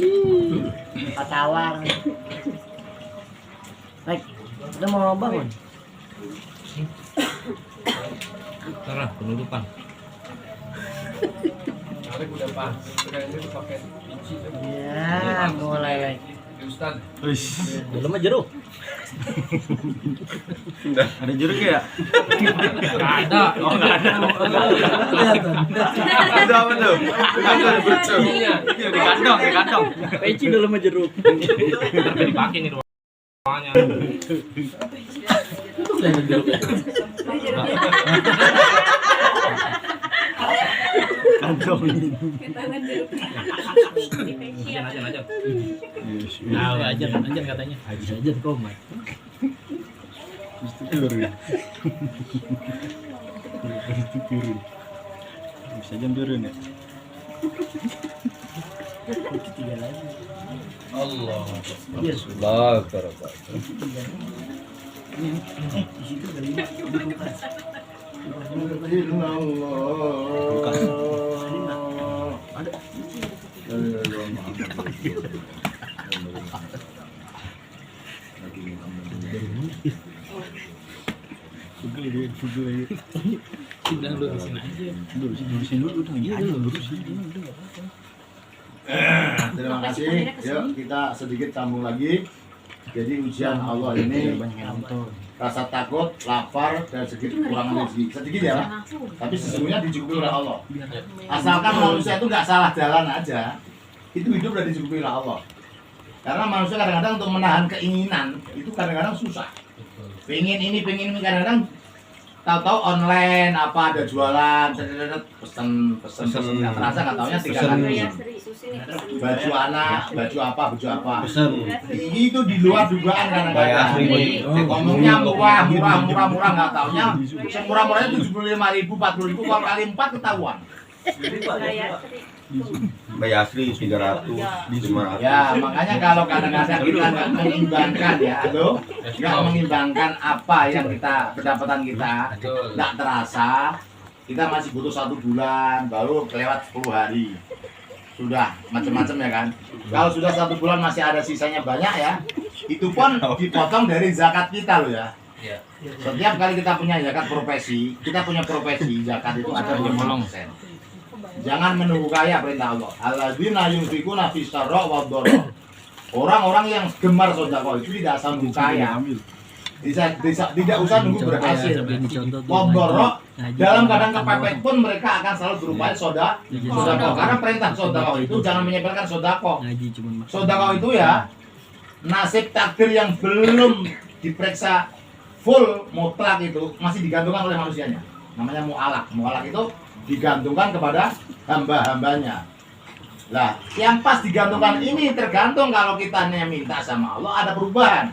patawar. Baik, udah mau bangun. Tarah penutupan. Tarik udah pas. Sekarang ini pakai biji. Ya, mulai baik. Ustaz. Belum mah jeruk. Ada jeruk ya? Enggak ada. Oh, enggak ada. Itu apa tuh? Itu ada bercau. Iya, di kantong. Peci dalam mah jeruk. Tapi dipakai nih ruangannya. Itu udah jeruk ya. Kantong. Aja. Nah, aja katanya. Aja komat. Mesti turun. Bisa jam turun ya? Allah. Yes. Allah Akbar. Bilang lurusin aja. Lurusin dulu udah. Iya, lurusin dulu udah. terima kasih. Yuk kita sedikit sambung lagi. Jadi ujian Allah ini rasa takut, lapar, dan sedikit kurang rezeki. Sedikit ya, tapi sesungguhnya dicukupi oleh Allah. Asalkan manusia itu nggak salah jalan aja, itu hidup udah dicukupi oleh Allah. Karena manusia kadang-kadang untuk menahan keinginan itu kadang-kadang susah. Pengen ini, kadang-kadang tahu-tahu online apa ada jualan, pesen nggak terasa nggak taunya 3 kali. Baju anak, baju apa. Itu di luar dugaan kadang-kadang. Ngomongnya murah nggak taunya semurah-murahnya 75.000, 40.000, uang kali 4 ketahuan. Bayar asli 300, 500. Ya, makanya kalau kadang-kadang kita nggak mengimbangkan nggak mengimbangkan apa yang pendapatan kita nggak terasa, kita masih butuh 1 bulan, baru kelewat 10 hari. Sudah macam-macam ya kan. Kalau sudah 1 bulan masih ada sisanya banyak ya, itu pun dipotong dari zakat kita loh ya. Setiap kali kita punya zakat profesi, zakat itu ada 50%. Jangan menunggu kaya perintah Allah. Alladzina yunfikuna fis sarra wad dharra. Orang-orang yang gemar sedekah itu tidak asal nunggu kaya. Tidak usah nunggu berhasil. Wad dharra, dalam keadaan kepepet pun mereka akan selalu berupaya sedekah. Karena perintah sedekah itu jangan menyepelekan sedekah. Sedekah itu ya nasib takdir yang belum diperiksa full mutlak itu masih digantungkan oleh manusianya. Namanya mu'alak. Mu'alak itu digantungkan kepada hamba-hambanya. Lah, yang pas digantungkan ini tergantung kalau kita minta sama Allah ada perubahan.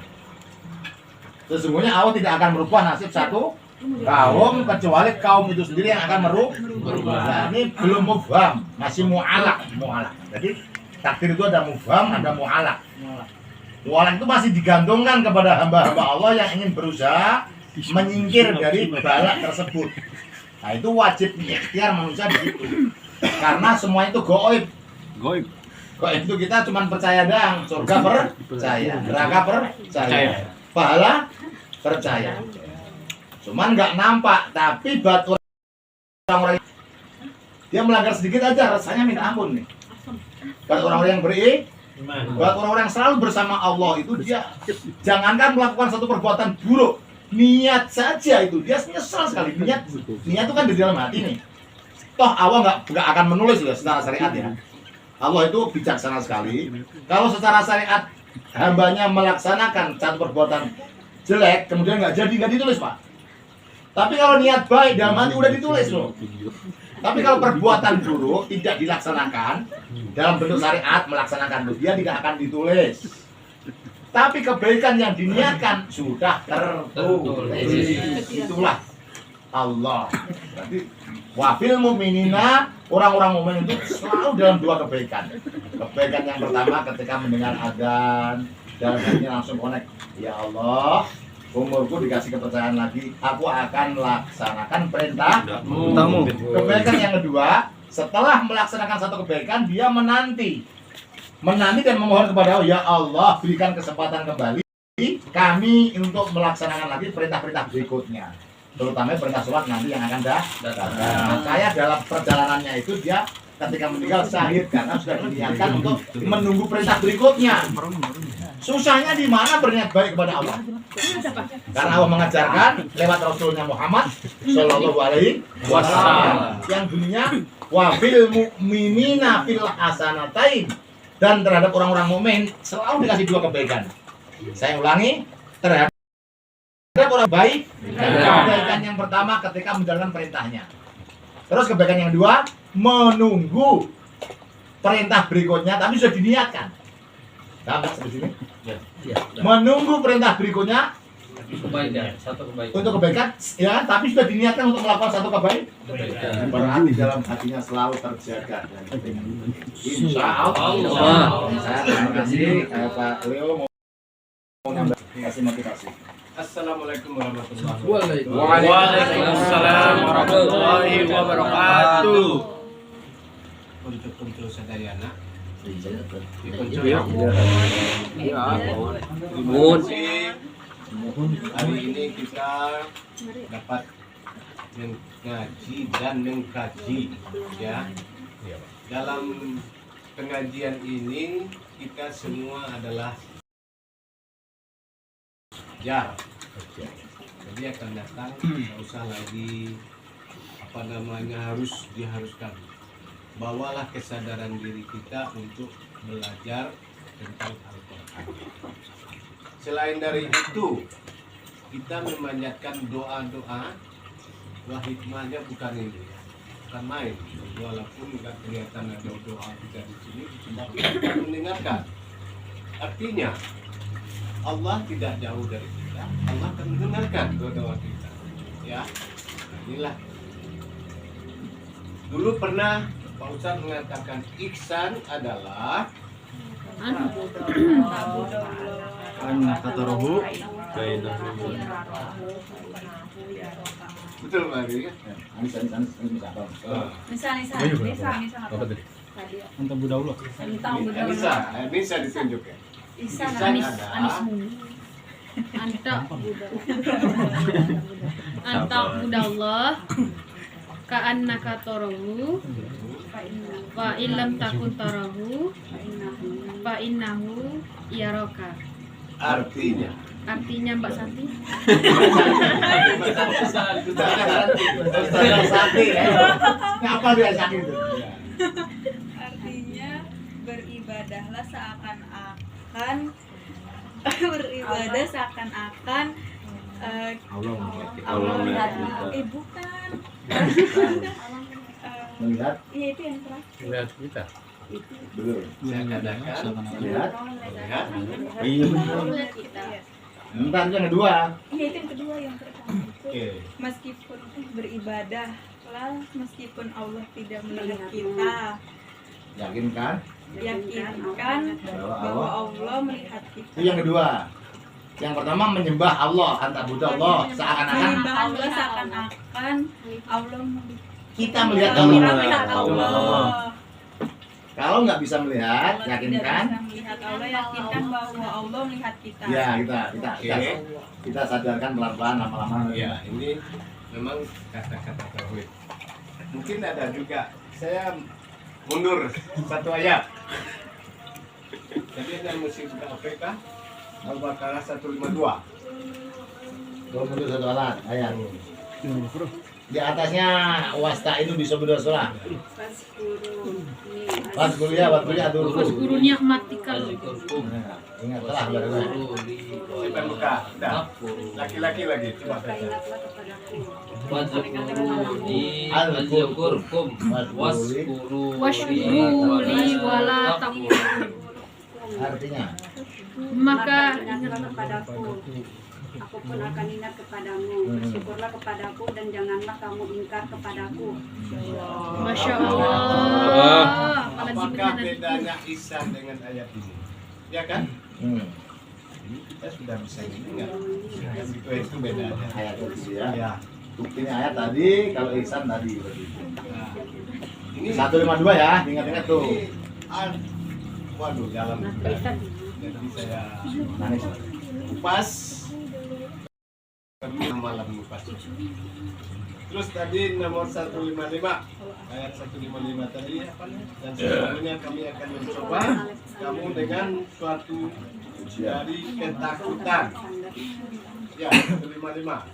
Sesungguhnya Allah tidak akan merubah nasib satu kaum kecuali kaum itu sendiri yang akan merubah. Nah, ini belum mufham, masih mu'alak. Jadi takdir itu ada mufham, ada mu'alak. Mu'alak itu masih digantungkan kepada hamba-hamba Allah yang ingin berusaha menyingkir dari bala tersebut. Nah itu wajib ikhtiar manusia di situ. Karena semua itu goib. Goib itu kita cuma percaya doang. Surga percaya, neraka percaya, pahala percaya. Cuman nggak nampak. Tapi buat orang-orang dia melanggar sedikit aja rasanya minta ampun nih. Buat orang-orang yang buat orang-orang yang selalu bersama Allah itu dia jangankan melakukan satu perbuatan buruk. Niat saja itu dia nyesal sekali. Niat itu kan di dalam hati nih. Toh Allah nggak akan menulis ya secara syariat ya. Allah itu bijaksana sekali. Kalau secara syariat hambanya melaksanakan satu perbuatan jelek kemudian nggak ditulis Pak. Tapi kalau niat baik dalam hati udah ditulis loh. Tapi kalau perbuatan buruk tidak dilaksanakan dalam bentuk syariat melaksanakan itu dia tidak akan ditulis. Tapi kebaikan yang diniatkan sudah tertulis. Itulah Allah. Berarti wafil mu'minina, orang-orang mukmin itu selalu dalam 2 kebaikan. Kebaikan yang pertama ketika mendengar adzan dan hatinya langsung connect. Ya Allah, umurku dikasih kepercayaan lagi, aku akan laksanakan perintahmu. Kebaikan yang kedua, setelah melaksanakan satu kebaikan, dia menanti dan memohon kepada Allah, ya Allah berikan kesempatan kembali kami untuk melaksanakan lagi perintah-perintah berikutnya, terutama perintah sholat nanti yang akan datang. Makanya dalam perjalanannya itu dia ketika meninggal syahid karena sudah diniatkan untuk menunggu perintah berikutnya. Susahnya di mana berniat baik kepada Allah? Karena Allah mengajarkan lewat Rasulnya Muhammad Shallallahu Alaihi Wasallam yang bunyinya wafil mu'minina fil hasanatain. Dan terhadap orang-orang mukmin selalu dikasih 2 kebaikan. Saya ulangi, terhadap orang baik, kebaikan yang pertama ketika menjalankan perintahnya. Terus kebaikan yang kedua, menunggu perintah berikutnya, tapi sudah diniatkan. Sampai sampai sini? Menunggu perintah berikutnya untuk kebaikan, ya, tapi sudah diniatkan untuk melakukan satu kebaikan. Berarti dalam hatinya selalu terjaga. Insya Allah. Saya terima kasih Pak Leo mau kasih motivasi. Assalamualaikum warahmatullahi wabarakatuh. Waalaikumsalam warahmatullahi wabarakatuh. Untuk sadayana. Hari ini kita dapat mengaji dan mengkaji ya dalam pengajian ini kita semua adalah jar. Jadi akan datang, nggak usah lagi diharuskan. Bawalah kesadaran diri kita untuk belajar tentang Al-Quran. Selain dari itu, kita memanjatkan doa-doa. Wah, hikmahnya bukan ini, bukan main. Walaupun nggak kelihatan ada doa kita di sini, kita mendengarkan. Artinya, Allah tidak jauh dari kita. Allah akan mendengarkan doa-doa kita. Ya, inilah. Dulu pernah Pak Ustadz mengatakan ihsan adalah kata rohu betul Pak Ari ya? Anis Bisa ditunjuk ya. Ihsan adalah Anta budallah ka'annaka tarahu fa illam takun tarahu fa innahu yaraka. Artinya Mbak Santi, apa dia sakit itu? Artinya beribadahlah seakan-akan Allah melihat kita. Bukan. Melihat? Iya, itu yang terakhir. lihat kita. Belum. Saya katakan Melihat? lihat. Iya. Melihat kita. Entar yang kedua. Iya, itu yang kedua, yang pertama itu. Oke. Meskipun beribadahlah meskipun Allah tidak melihat kita. Yakinkan? Yakinkan bahwa Allah melihat kita. Itu yang kedua. Yang pertama menyembah Allah, anta budallah, seakan-akan Menyembah Allah seakan-akan Allah melihat. kita melihat Kita Allah. melihat Allah. Kalau nggak bisa melihat, Kalau yakinkan. tidak bisa melihat Allah, yakinkan bahwa Allah melihat kita. Ya, kita sadarkan pelan-pelan lama-lama. Ya, ini memang kata-kata tauhid. Mungkin ada juga. Saya mundur satu ayat. Jadi ada musik APK Al-Baqarah 152. Dua mundur satu alat, ayat. Di atasnya wasta'inu bisobidoslah. Waskuliah adur. guru ni'matikal. Ingatlah baru. Kita buka. Dah. Laki-laki lagi. Coba baca. Al-Qur'um Washkuru li wala takfurun. Artinya Maka ingatlah kepadaku, aku pun akan ingat kepadamu. Bersyukurlah kepadaku dan janganlah kamu ingkar kepadaku. Masya Allah. Apakah bedanya ihsan dengan ayat ini? Ya kan? Ini kita sudah bisa ingat. Kan itu bedanya. ayat itu ya. Ya. Buktinya ayat tadi, kalau ihsan tadi. Nah, ini 152 ya, ingat-ingat tuh. Waduh, jalan. Jadi saya Nangis. kupas malam kupas. Terus tadi nomor 155 ayat 155 tadi dan selanjutnya kami akan mencoba kamu dengan suatu dari ketakutan. Ya, 155.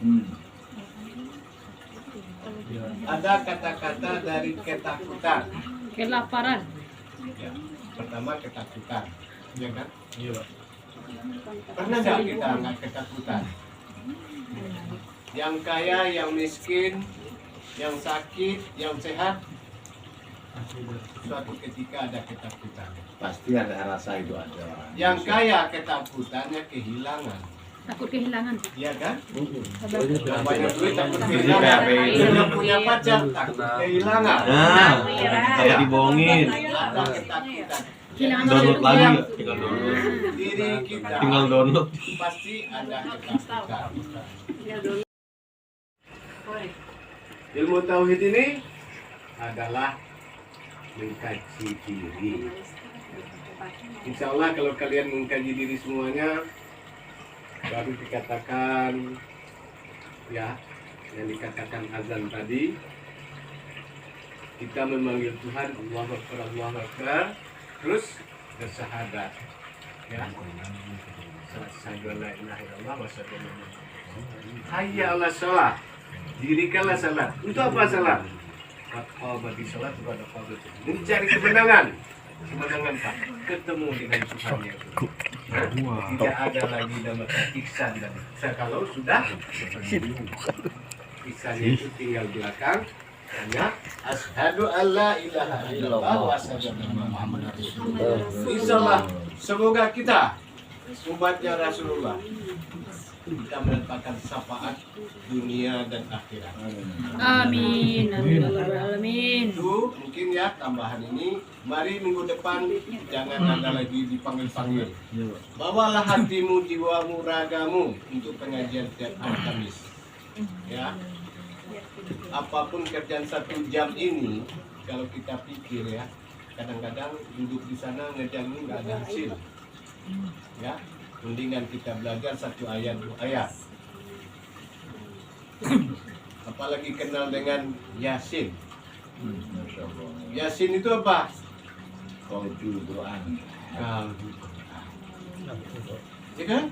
Ada kata-kata dari ketakutan. kelaparan. Ya, pertama ketakutan, ya kan? Iya. Pernah nggak kita nggak ketakutan? Yang kaya, yang miskin, yang sakit, yang sehat, suatu ketika ada ketakutan. Pasti ada rasa itu ada. Yang kaya ketakutannya kehilangan, Takut kehilangan. iya kan? Yang banyak duit takut kehilangan, yang punya pacar takut kehilangan. Nah, kayak dibohongin. Ada ketakutan. Kehilangan Download orang lagi tua. nggak? Tinggal download. Diri kita Tinggal download. pasti ada ketakutan. Ilmu tauhid ini adalah mengkaji diri. Insya Allah kalau kalian mengkaji diri semuanya, baru dikatakan ya, yang dikatakan azan tadi, kita memanggil Tuhan Allahu Akbar, Allahu Akbar, terus bersyahadat. Ya. Asyhadu an la ilaha illallah wa asyhadu anna Muhammadan. Hayya 'alas shalah. Dirikanlah salat. Untuk apa salat? Bagi salat itu ada fadil. Mencari kemenangan. Kemenangan Pak. Ketemu dengan Tuhan yang tidak ada lagi nama ihsan dan ihsan. Kalau sudah ihsannya itu tinggal belakang. Hanya asyhadu alla ilaha illallah wa asyhadu anna Muhammadar Rasulullah. Insyaallah semoga kita umatnya Rasulullah kita mendapatkan syafaat dunia dan akhirat. Amin. Amin. Itu mungkin ya tambahan ini. Mari minggu depan jangan ada lagi dipanggil-panggil. Bawalah hatimu, jiwamu, ragamu untuk pengajian tiap hari Kamis. Ya. Apapun kerjaan 1 jam ini, kalau kita pikir ya, kadang-kadang duduk di sana ngejamin nggak ada hasil. Ya, mendingan kita belajar 1 ayat 2 ayat. Apalagi kenal dengan Yasin. Yasin itu apa? Qaulul Quran. Ya kan?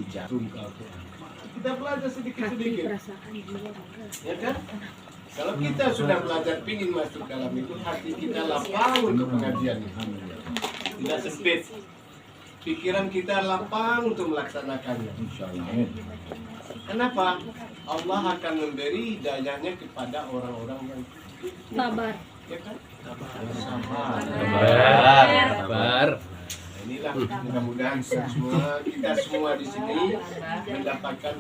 Jatuh. Kita belajar sedikit-sedikit. Ya kan? Kalau kita sudah belajar pingin masuk dalam itu, hati kita lapang untuk pengajian ini. Tidak sempit. Pikiran kita lapang untuk melaksanakannya. Insyaallah. Kenapa? Allah akan memberi hidayahnya kepada orang-orang yang Sabar. ya kan? Sabar. Inilah mudah-mudahan kita semua di sini mendapatkan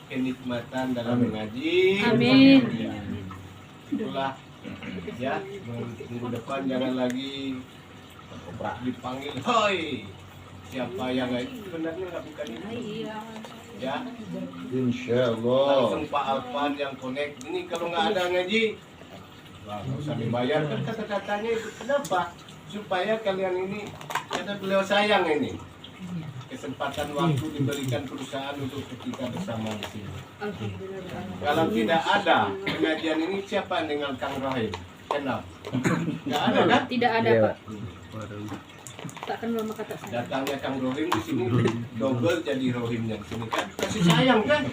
kenikmatan dalam mengaji. Amin. Ya. Itulah ya, minggu depan jangan lagi dipanggil, hoi siapa yang sebenarnya nggak bukan itu. Ya, Insyaallah. langsung Pak Alfan yang connect. Ini kalau nggak ada ngaji, wah, nggak usah dibayar kan kata-katanya itu. Kenapa? Supaya kalian ini, karena beliau sayang ini. Kesempatan waktu diberikan perusahaan untuk kita bersama di sini. Kalau tidak ada pengajian ini, siapa dengan Kang Rohim? Kenal? Nggak ada kan? Tidak ada, Pak. Tak kenal maka tak sayang. Datangnya Kang Rohim di sini double jadi Rohimnya di sini kan? Kasih sayang kan?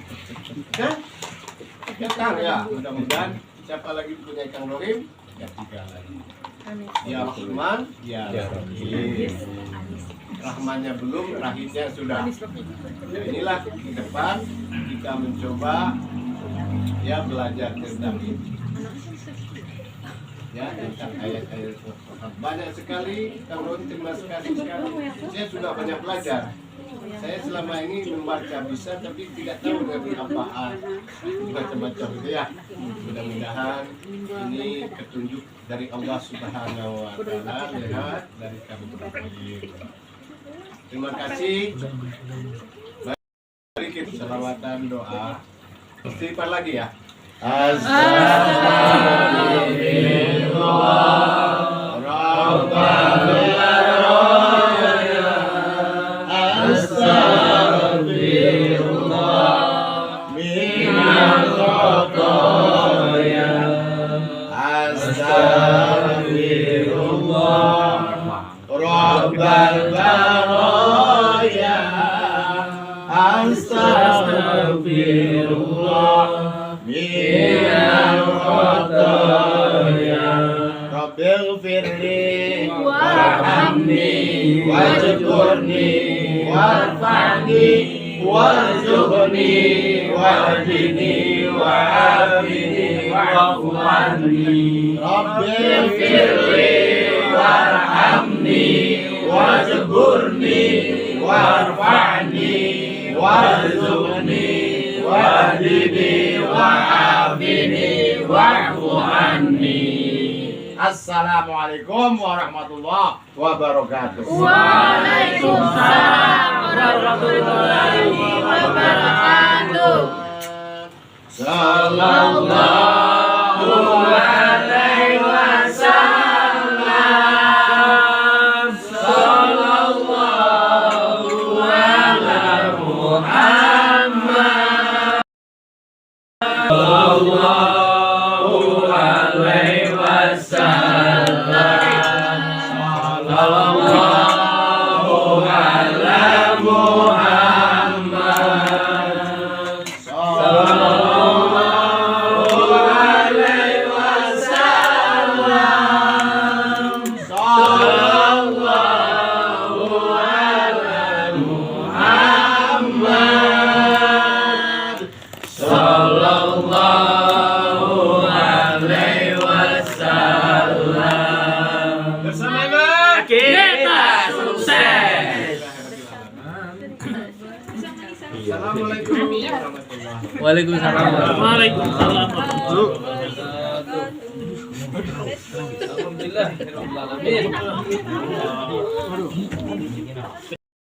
Kan? Datang ya. Mudah-mudahan siapa lagi punya Kang Rohim? Ya 3 lagi. Ya Rahman, ya Rahim. Rahmannya belum, Rahimnya sudah. Nah, inilah di depan kita mencoba ya belajar tentang ini. Ya, tentang ayat-ayat Al-Quran. Banyak sekali, Kang Rohim terima kasih sekali. Saya sudah banyak belajar. Saya selama ini membaca bisa, tapi tidak tahu dari apaan macam-macam itu ya. Mudah-mudahan ini petunjuk dari Allah Subhanahu Wa Taala, lihat dari kami. Terima kasih. Mari kita selawatan doa. Istighfar lagi ya. warzuqni wahdini wa'afini wa'fu anni Rabbil firli warhamni wajburni warfa'ni warzuqni wahdini wa'afini wa'fu anni. Assalamualaikum warahmatullahi wabarakatuh. Waalaikumsalam warahmatullahi wabarakatuh. Sallallahu alaihi wasallam. Sallallahu ala Muhammad. Sallallahu alaihi wasallam. Sallallahu ala Muhammad. Sallallahu alaihi wasallam. Sallallahu ala Muhammad. Sallallahu alaihi wasallam. Bersama Kita sukses. Assalamualaikum warahmatullahi Waalaikumsalam. Waalaikumsalam. Alhamdulillah.